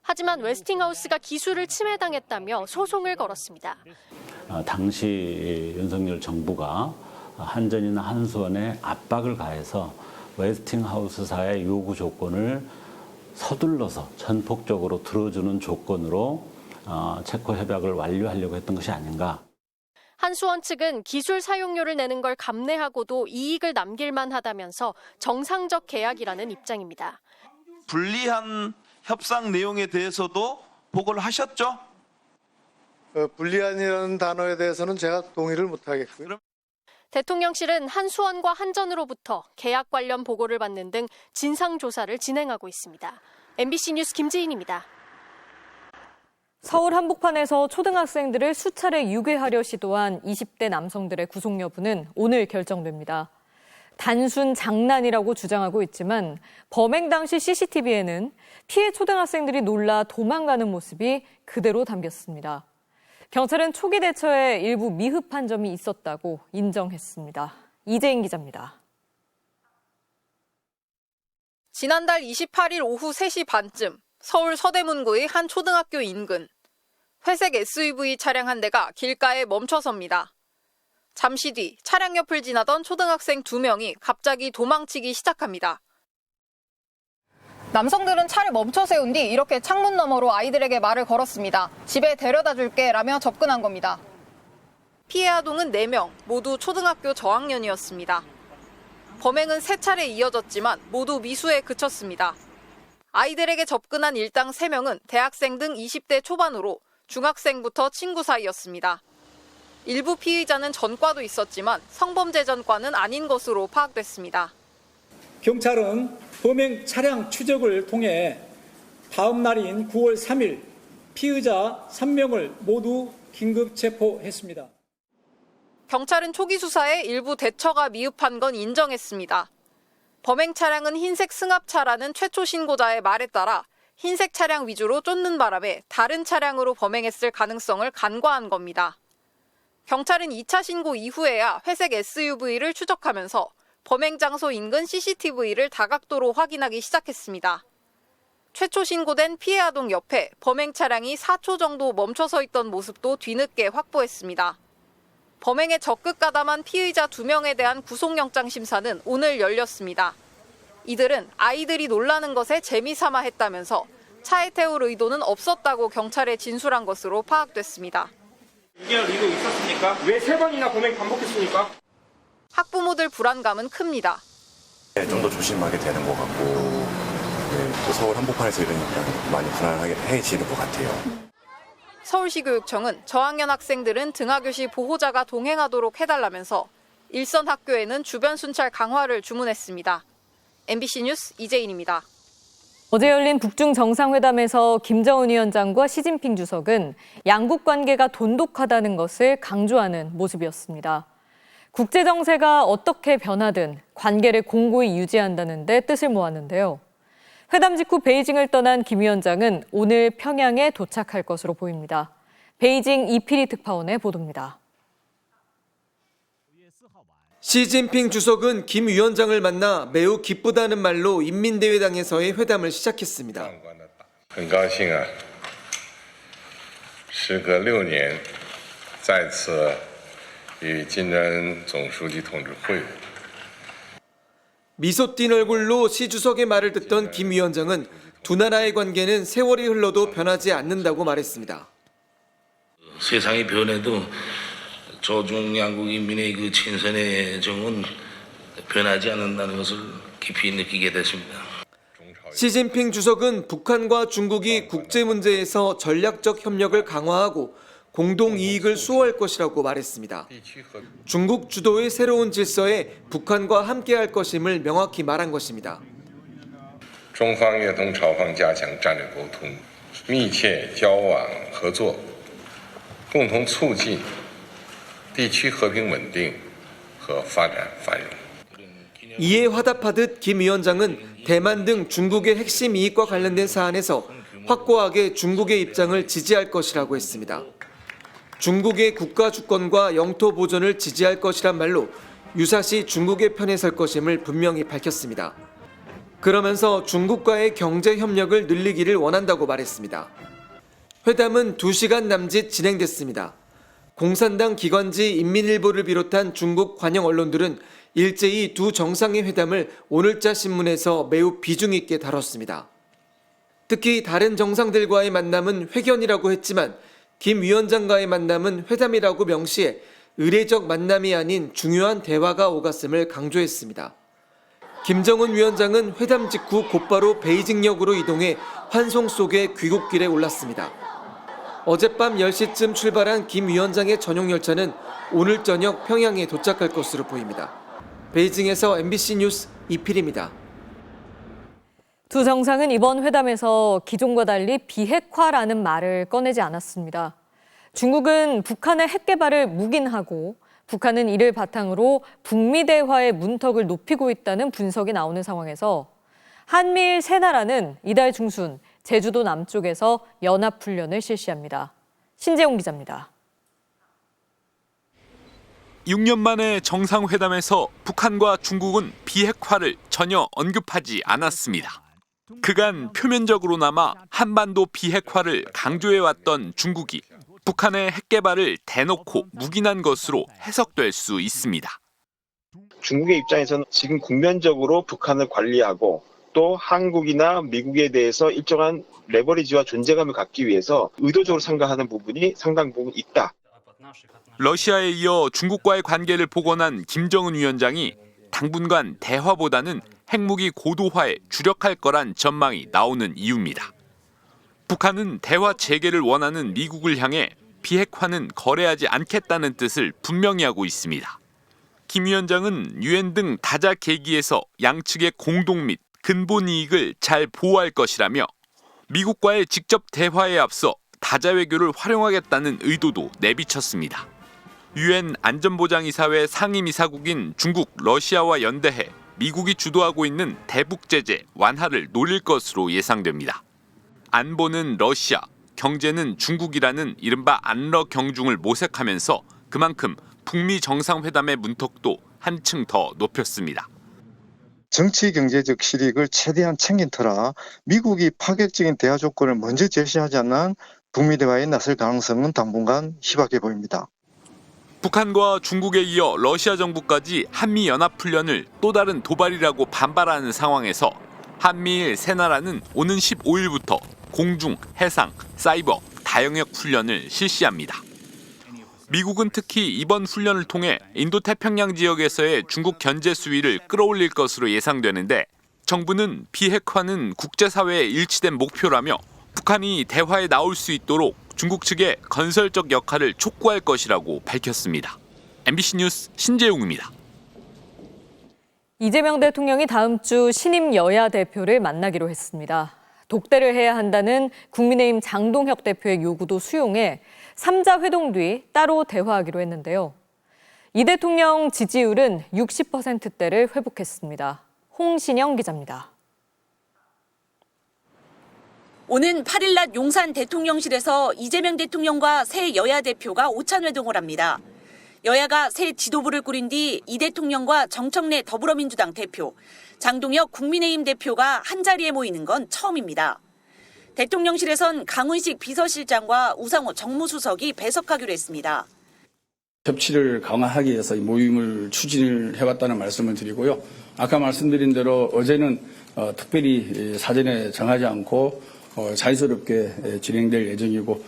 하지만 웨스팅하우스가 기술을 침해당했다며 소송을 걸었습니다. 당시 윤석열 정부가 한전이나 한수원에 압박을 가해서 웨스팅하우스사의 요구 조건을 서둘러서 전폭적으로 들어주는 조건으로 체코 협약을 완료하려고 했던 것이 아닌가. 한수원 측은 기술 사용료를 내는 걸 감내하고도 이익을 남길만 하다면서 정상적 계약이라는 입장입니다. 불리한 협상 내용에 대해서도 보고를 하셨죠? 불리한이라는 단어에 대해서는 제가 동의를 못하겠고요. 대통령실은 한수원과 한전으로부터 계약 관련 보고를 받는 등 진상조사를 진행하고 있습니다. MBC 뉴스 김지인입니다. 서울 한복판에서 초등학생들을 수차례 유괴하려 시도한 20대 남성들의 구속 여부는 오늘 결정됩니다. 단순 장난이라고 주장하고 있지만 범행 당시 CCTV에는 피해 초등학생들이 놀라 도망가는 모습이 그대로 담겼습니다. 경찰은 초기 대처에 일부 미흡한 점이 있었다고 인정했습니다. 이재인 기자입니다. 지난달 28일 오후 3시 반쯤 서울 서대문구의 한 초등학교 인근. 회색 SUV 차량 한 대가 길가에 멈춰섭니다. 잠시 뒤 차량 옆을 지나던 초등학생 2명이 갑자기 도망치기 시작합니다. 남성들은 차를 멈춰 세운 뒤 이렇게 창문 너머로 아이들에게 말을 걸었습니다. 집에 데려다 줄게 라며 접근한 겁니다. 피해 아동은 4명, 모두 초등학교 저학년이었습니다. 범행은 3차례 이어졌지만 모두 미수에 그쳤습니다. 아이들에게 접근한 일당 3명은 대학생 등 20대 초반으로 중학생부터 친구 사이였습니다. 일부 피의자는 전과도 있었지만 성범죄 전과는 아닌 것으로 파악됐습니다. 경찰은 범행 차량 추적을 통해 다음 날인 9월 3일 피의자 3명을 모두 긴급 체포했습니다. 경찰은 초기 수사에 일부 대처가 미흡한 건 인정했습니다. 범행 차량은 흰색 승합차라는 최초 신고자의 말에 따라 흰색 차량 위주로 쫓는 바람에 다른 차량으로 범행했을 가능성을 간과한 겁니다. 경찰은 2차 신고 이후에야 회색 SUV를 추적하면서 범행 장소 인근 CCTV를 다각도로 확인하기 시작했습니다. 최초 신고된 피해 아동 옆에 범행 차량이 4초 정도 멈춰서 있던 모습도 뒤늦게 확보했습니다. 범행에 적극 가담한 피의자 2명에 대한 구속영장 심사는 오늘 열렸습니다. 이들은 아이들이 놀라는 것에 재미삼아 했다면서 차에 태울 의도는 없었다고 경찰에 진술한 것으로 파악됐습니다. 유기할 의도 있었습니까? 왜 3번이나 범행 반복했습니까? 학부모들 불안감은 큽니다. 좀 더 조심하게 되는 것 같고 또 서울 한복판에서 이러니까 많이 불안해지는 것 같아요. 서울시 교육청은 저학년 학생들은 등하교 시 보호자가 동행하도록 해달라면서 일선 학교에는 주변 순찰 강화를 주문했습니다. MBC 뉴스 이재인입니다. 어제 열린 북중 정상회담에서 김정은 위원장과 시진핑 주석은 양국 관계가 돈독하다는 것을 강조하는 모습이었습니다. 국제 정세가 어떻게 변하든 관계를 공고히 유지한다는 데 뜻을 모았는데요. 회담 직후 베이징을 떠난 김 위원장은 오늘 평양에 도착할 것으로 보입니다. 베이징 이필희 특파원의 보도입니다. 시진핑 주석은 김 위원장을 만나 매우 기쁘다는 말로 인민대회당에서의 회담을 시작했습니다. 很高兴啊，时隔6年，再次与金正恩总书记同志会晤。 미소 띤 얼굴로 시 주석의 말을 듣던 김 위원장은 두 나라의 관계는 세월이 흘러도 변하지 않는다고 말했습니다. 세상이 변해도 조중 양국 인민의 그 친선의 정은 변하지 않는다는 것을 깊이 느끼게 됐습니다. 시진핑 주석은 북한과 중국이 국제 문제에서 전략적 협력을 강화하고 공동 이익을 수호할 것이라고 말했습니다. 중국 주도의 새로운 질서에 북한과 함께할 것임을 명확히 말한 것입니다. 中方愿同朝方加强战略沟通，密切交往合作，共同促进地区和平稳定和发展繁荣。 이에 화답하듯 김 위원장은 대만 등 중국의 핵심 이익과 관련된 사안에서 확고하게 중국의 입장을 지지할 것이라고 했습니다. 중국의 국가 주권과 영토 보존을 지지할 것이란 말로 유사시 중국의 편에 설 것임을 분명히 밝혔습니다. 그러면서 중국과의 경제 협력을 늘리기를 원한다고 말했습니다. 회담은 2시간 남짓 진행됐습니다. 공산당 기관지 인민일보를 비롯한 중국 관영 언론들은 일제히 두 정상의 회담을 오늘자 신문에서 매우 비중 있게 다뤘습니다. 특히 다른 정상들과의 만남은 회견이라고 했지만 김 위원장과의 만남은 회담이라고 명시해 의례적 만남이 아닌 중요한 대화가 오갔음을 강조했습니다. 김정은 위원장은 회담 직후 곧바로 베이징역으로 이동해 환송 속에 귀국길에 올랐습니다. 어젯밤 10시쯤 출발한 김 위원장의 전용 열차는 오늘 저녁 평양에 도착할 것으로 보입니다. 베이징에서 MBC 뉴스 이필입니다. 두 정상은 이번 회담에서 기존과 달리 비핵화라는 말을 꺼내지 않았습니다. 중국은 북한의 핵 개발을 묵인하고 북한은 이를 바탕으로 북미 대화의 문턱을 높이고 있다는 분석이 나오는 상황에서 한미일 세 나라는 이달 중순 제주도 남쪽에서 연합훈련을 실시합니다. 신재용 기자입니다. 6년 만에 정상회담에서 북한과 중국은 비핵화를 전혀 언급하지 않았습니다. 그간 표면적으로나마 한반도 비핵화를 강조해왔던 중국이 북한의 핵 개발을 대놓고 묵인한 것으로 해석될 수 있습니다. 중국의 입장에서는 지금 국면적으로 북한을 관리하고 또 한국이나 미국에 대해서 일정한 레버리지와 존재감을 갖기 위해서 의도적으로 생각하는 부분이 상당 부분 있다. 러시아에 이어 중국과의 관계를 복원한 김정은 위원장이 당분간 대화보다는 핵무기 고도화에 주력할 거란 전망이 나오는 이유입니다. 북한은 대화 재개를 원하는 미국을 향해 비핵화는 거래하지 않겠다는 뜻을 분명히 하고 있습니다. 김 위원장은 유엔 등 다자 계기에서 양측의 공동 및 근본 이익을 잘 보호할 것이라며 미국과의 직접 대화에 앞서 다자 외교를 활용하겠다는 의도도 내비쳤습니다. 유엔 안전보장이사회 상임이사국인 중국, 러시아와 연대해 미국이 주도하고 있는 대북 제재 완화를 노릴 것으로 예상됩니다. 안보는 러시아, 경제는 중국이라는 이른바 안러 경중을 모색하면서 그만큼 북미 정상회담의 문턱도 한층 더 높였습니다. 정치 경제적 실익을 최대한 챙긴 터라 미국이 파격적인 대화 조건을 먼저 제시하지 않는 북미 대화에 나설 가능성은 당분간 희박해 보입니다. 북한과 중국에 이어 러시아 정부까지 한미연합훈련을 또 다른 도발이라고 반발하는 상황에서 한미일 세 나라는 오는 15일부터 공중, 해상, 사이버, 다영역 훈련을 실시합니다. 미국은 특히 이번 훈련을 통해 인도태평양 지역에서의 중국 견제 수위를 끌어올릴 것으로 예상되는데 정부는 비핵화는 국제사회의 일치된 목표라며 북한이 대화에 나올 수 있도록 중국 측의 건설적 역할을 촉구할 것이라고 밝혔습니다. MBC 뉴스 신재웅입니다. 이재명 대통령이 다음 주 신임 여야 대표를 만나기로 했습니다. 독대를 해야 한다는 국민의힘 장동혁 대표의 요구도 수용해 3자 회동 뒤 따로 대화하기로 했는데요. 이 대통령 지지율은 60%대를 회복했습니다. 홍신영 기자입니다. 오는 8일 낮 용산 대통령실에서 이재명 대통령과 새 여야 대표가 오찬회동을 합니다. 여야가 새 지도부를 꾸린 뒤 이 대통령과 정청래 더불어민주당 대표, 장동혁 국민의힘 대표가 한자리에 모이는 건 처음입니다. 대통령실에선 강훈식 비서실장과 우상호 정무수석이 배석하기로 했습니다. 협치를 강화하기 위해서 이 모임을 추진을 해왔다는 말씀을 드리고요. 아까 말씀드린 대로 어제는 특별히 사전에 정하지 않고 자유스럽게 진행될 예정이고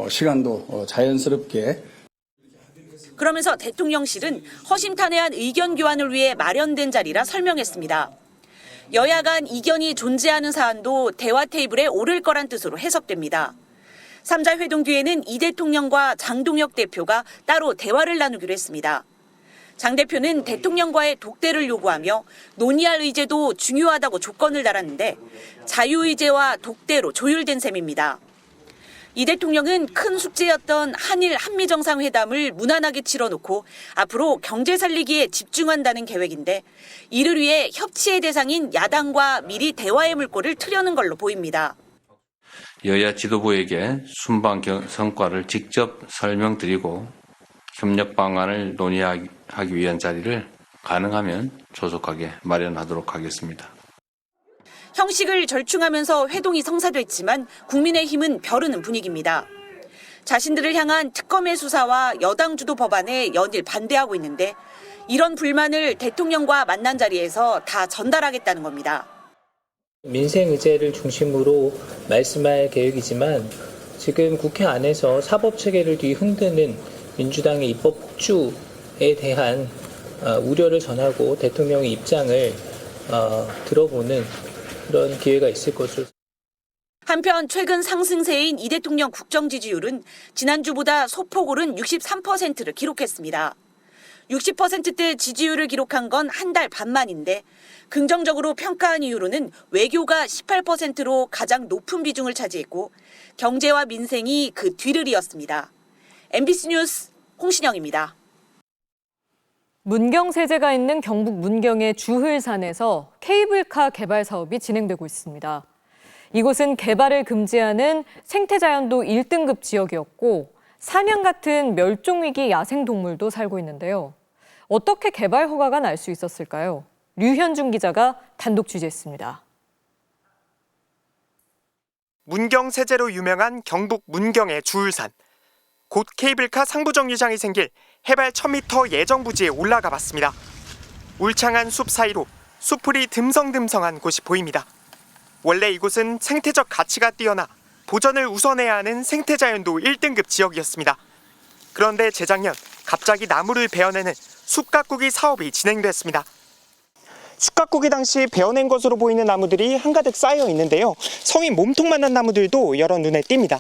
시간도 자연스럽게. 그러면서 대통령실은 허심탄회한 의견 교환을 위해 마련된 자리라 설명했습니다. 여야 간 이견이 존재하는 사안도 대화 테이블에 오를 거란 뜻으로 해석됩니다. 3자 회동 뒤에는 이 대통령과 장동혁 대표가 따로 대화를 나누기로 했습니다. 장 대표는 대통령과의 독대를 요구하며 논의할 의제도 중요하다고 조건을 달았는데 자유의제와 독대로 조율된 셈입니다. 이 대통령은 큰 숙제였던 한일 한미정상회담을 무난하게 치러놓고 앞으로 경제 살리기에 집중한다는 계획인데 이를 위해 협치의 대상인 야당과 미리 대화의 물꼬를 트려는 걸로 보입니다. 여야 지도부에게 순방 성과를 직접 설명드리고 협력 방안을 논의하기 위한 자리를 가능하면 조속하게 마련하도록 하겠습니다. 형식을 절충하면서 회동이 성사됐지만 국민의힘은 벼르는 분위기입니다. 자신들을 향한 특검의 수사와 여당 주도 법안에 연일 반대하고 있는데 이런 불만을 대통령과 만난 자리에서 다 전달하겠다는 겁니다. 민생 의제를 중심으로 말씀할 계획이지만 지금 국회 안에서 사법체계를 뒤흔드는 민주당의 입법 폭주에 대한 우려를 전하고 대통령의 입장을 들어보는 그런 기회가 있을 것으로. 한편 최근 상승세인 이 대통령 국정 지지율은 지난주보다 소폭 오른 63%를 기록했습니다. 60%대 지지율을 기록한 건 한 달 반 만인데 긍정적으로 평가한 이유로는 외교가 18%로 가장 높은 비중을 차지했고 경제와 민생이 그 뒤를 이었습니다. MBC 뉴스 홍신영입니다. 문경세제가 있는 경북 문경의 주흘산에서 케이블카 개발 사업이 진행되고 있습니다. 이곳은 개발을 금지하는 생태자연도 1등급 지역이었고 사냥 같은 멸종위기 야생동물도 살고 있는데요. 어떻게 개발 허가가 날 수 있었을까요? 류현중 기자가 단독 취재했습니다. 문경세제로 유명한 경북 문경의 주흘산. 곧 케이블카 상부정류장이 생길 해발 1000m 예정부지에 올라가 봤습니다. 울창한 숲 사이로 숲풀이 듬성듬성한 곳이 보입니다. 원래 이곳은 생태적 가치가 뛰어나 보전을 우선해야 하는 생태자연도 1등급 지역이었습니다. 그런데 재작년 갑자기 나무를 베어내는 숲 가꾸기 사업이 진행됐습니다. 숯가꾸기 당시 베어낸 것으로 보이는 나무들이 한가득 쌓여 있는데요. 성인 몸통만한 나무들도 여러 눈에 띕니다.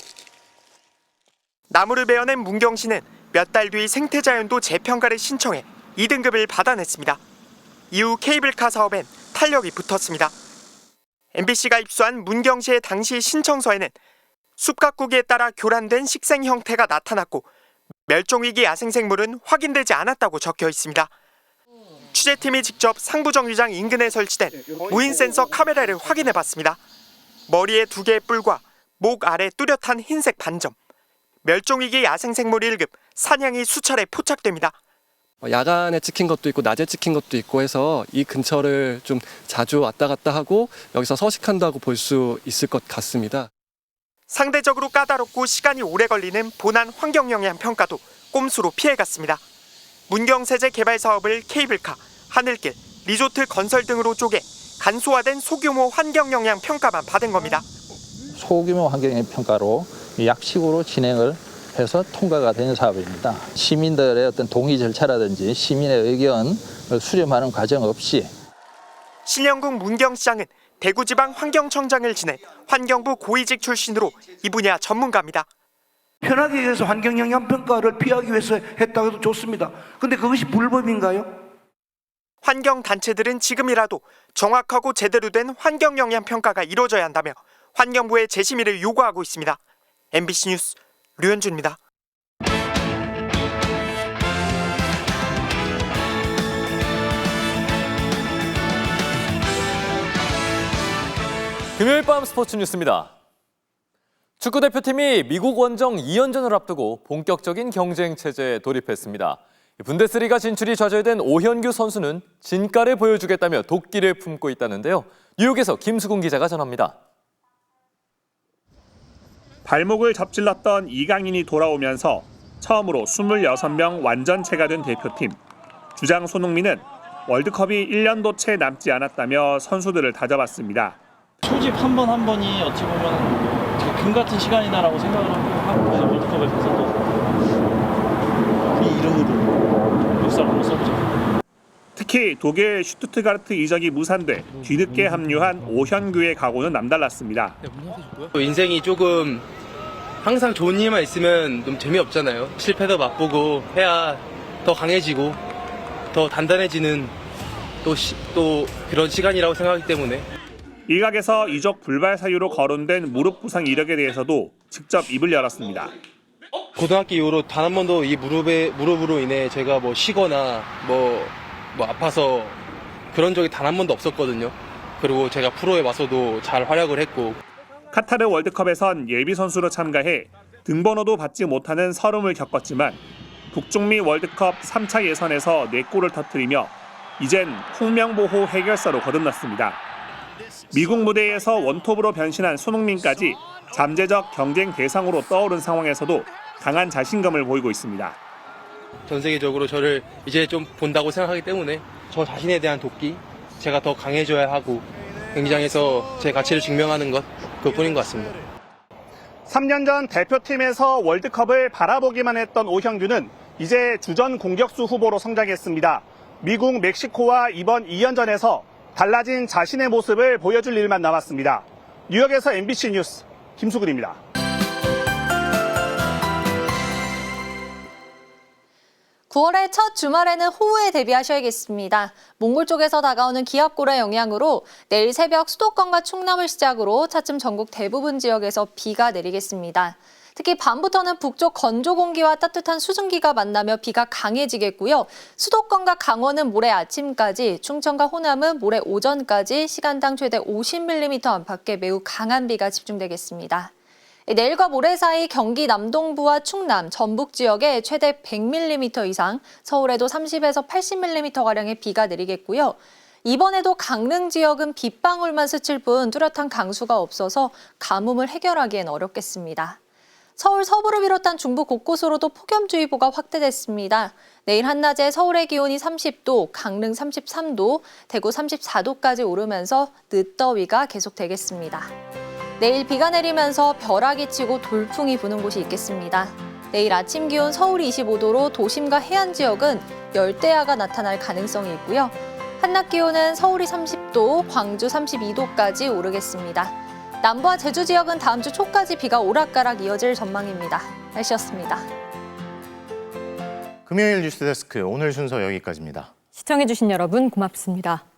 나무를 베어낸 문경시는 몇 달 뒤 생태자연도 재평가를 신청해 2등급을 받아냈습니다. 이후 케이블카 사업엔 탄력이 붙었습니다. MBC가 입수한 문경시의 당시 신청서에는 숲가꾸기에 따라 교란된 식생 형태가 나타났고 멸종위기 야생생물은 확인되지 않았다고 적혀 있습니다. 취재팀이 직접 상부정류장 인근에 설치된 무인 센서 카메라를 확인해봤습니다. 머리에 2개의 뿔과 목 아래 뚜렷한 흰색 반점. 멸종위기 야생생물 1급 사냥이 수차례 포착됩니다. 야간에 찍힌 것도 있고 낮에 찍힌 것도 있고 해서 이 근처를 좀 자주 왔다 갔다 하고 여기서 서식한다고 볼 수 있을 것 같습니다. 상대적으로 까다롭고 시간이 오래 걸리는 본안 환경영향 평가도 꼼수로 피해갔습니다. 문경세제 개발 사업을 케이블카, 하늘길, 리조트 건설 등으로 쪼개 간소화된 소규모 환경영향 평가만 받은 겁니다. 소규모 환경영향 평가로 약식으로 진행을 해서 통과가 된 사업입니다. 시민들의 어떤 동의 절차라든지 시민의 의견을 수렴하는 과정 없이 신영국 문경시장은 대구지방환경청장을 지낸 환경부 고위직 출신으로 이 분야 전문가입니다. 편하기 위해서 환경영향평가를 피하기 위해서 했다고 해도 좋습니다. 그런데 그것이 불법인가요? 환경단체들은 지금이라도 정확하고 제대로 된 환경영향평가가 이루어져야 한다며 환경부의 재심의를 요구하고 있습니다. MBC 뉴스 류현주입니다. 금요일 밤 스포츠 뉴스입니다. 축구대표팀이 미국 원정 2연전을 앞두고 본격적인 경쟁 체제에 돌입했습니다. 분데스리가 진출이 좌절된 오현규 선수는 진가를 보여주겠다며 도끼를 품고 있다는데요. 뉴욕에서 김수근 기자가 전합니다. 발목을 접질렀던 이강인이 돌아오면서 처음으로 26명 완전체가 된 대표팀. 주장 손흥민은 월드컵이 1년도 채 남지 않았다며 선수들을 다잡았습니다. 소집 한 번 한 번이 어찌 보면 금 같은 시간이다라고 생각을 하고 이제 월드컵에서도 이 이름으로 역사를 한번 써보자. 특히 독일 슈투트가르트 이적이 무산돼 뒤늦게 합류한 오현규의 각오는 남달랐습니다. 인생이 조금 항상 좋은 일만 있으면 좀 재미없잖아요. 실패도 맛보고 해야 더 강해지고 더 단단해지는 또 그런 시간이라고 생각하기 때문에. 일각에서 이적 불발 사유로 거론된 무릎 부상 이력에 대해서도 직접 입을 열었습니다. 고등학교 이후로 단 한 번도 이 무릎으로 인해 제가 뭐 쉬거나 뭐 아파서 그런 적이 단 한 번도 없었거든요. 그리고 제가 프로에 와서도 잘 활약을 했고. 카타르 월드컵에선 예비 선수로 참가해 등번호도 받지 못하는 서름을 겪었지만 북중미 월드컵 3차 예선에서 4골을 터뜨리며 이젠 홍명보호 해결사로 거듭났습니다. 미국 무대에서 원톱으로 변신한 손흥민까지 잠재적 경쟁 대상으로 떠오른 상황에서도 강한 자신감을 보이고 있습니다. 전 세계적으로 저를 이제 좀 본다고 생각하기 때문에 저 자신에 대한 도끼, 제가 더 강해져야 하고 경기장에서 제 가치를 증명하는 것, 그것뿐인 것 같습니다. 3년 전 대표팀에서 월드컵을 바라보기만 했던 오현규는 이제 주전 공격수 후보로 성장했습니다. 미국, 멕시코와 이번 2연전에서 달라진 자신의 모습을 보여줄 일만 남았습니다. 뉴욕에서 MBC 뉴스 김수근입니다. (9월의) 첫 주말에는 호우에 대비하셔야겠습니다. 몽골 쪽에서 다가오는 기압골의 영향으로 내일 새벽 수도권과 충남을 시작으로 차츰 전국 대부분 지역에서 비가 내리겠습니다. 특히 밤부터는 북쪽 건조 공기와 따뜻한 수증기가 만나며 비가 강해지겠고요. 수도권과 강원은 모레 아침까지, 충청과 호남은 모레 오전까지 시간당 최대 50mm 안팎의 매우 강한 비가 집중되겠습니다. 내일과 모레 사이 경기 남동부와 충남, 전북 지역에 최대 100mm 이상, 서울에도 30에서 80mm가량의 비가 내리겠고요. 이번에도 강릉 지역은 빗방울만 스칠 뿐 뚜렷한 강수가 없어서 가뭄을 해결하기엔 어렵겠습니다. 서울 서부를 비롯한 중부 곳곳으로도 폭염주의보가 확대됐습니다. 내일 한낮에 서울의 기온이 30도, 강릉 33도, 대구 34도까지 오르면서 늦더위가 계속되겠습니다. 내일 비가 내리면서 벼락이 치고 돌풍이 부는 곳이 있겠습니다. 내일 아침 기온 서울이 25도로 도심과 해안 지역은 열대야가 나타날 가능성이 있고요. 한낮 기온은 서울이 30도, 광주 32도까지 오르겠습니다. 남부와 제주 지역은 다음 주 초까지 비가 오락가락 이어질 전망입니다. 날씨였습니다. 금요일 뉴스데스크 오늘 순서 여기까지입니다. 시청해주신 여러분 고맙습니다.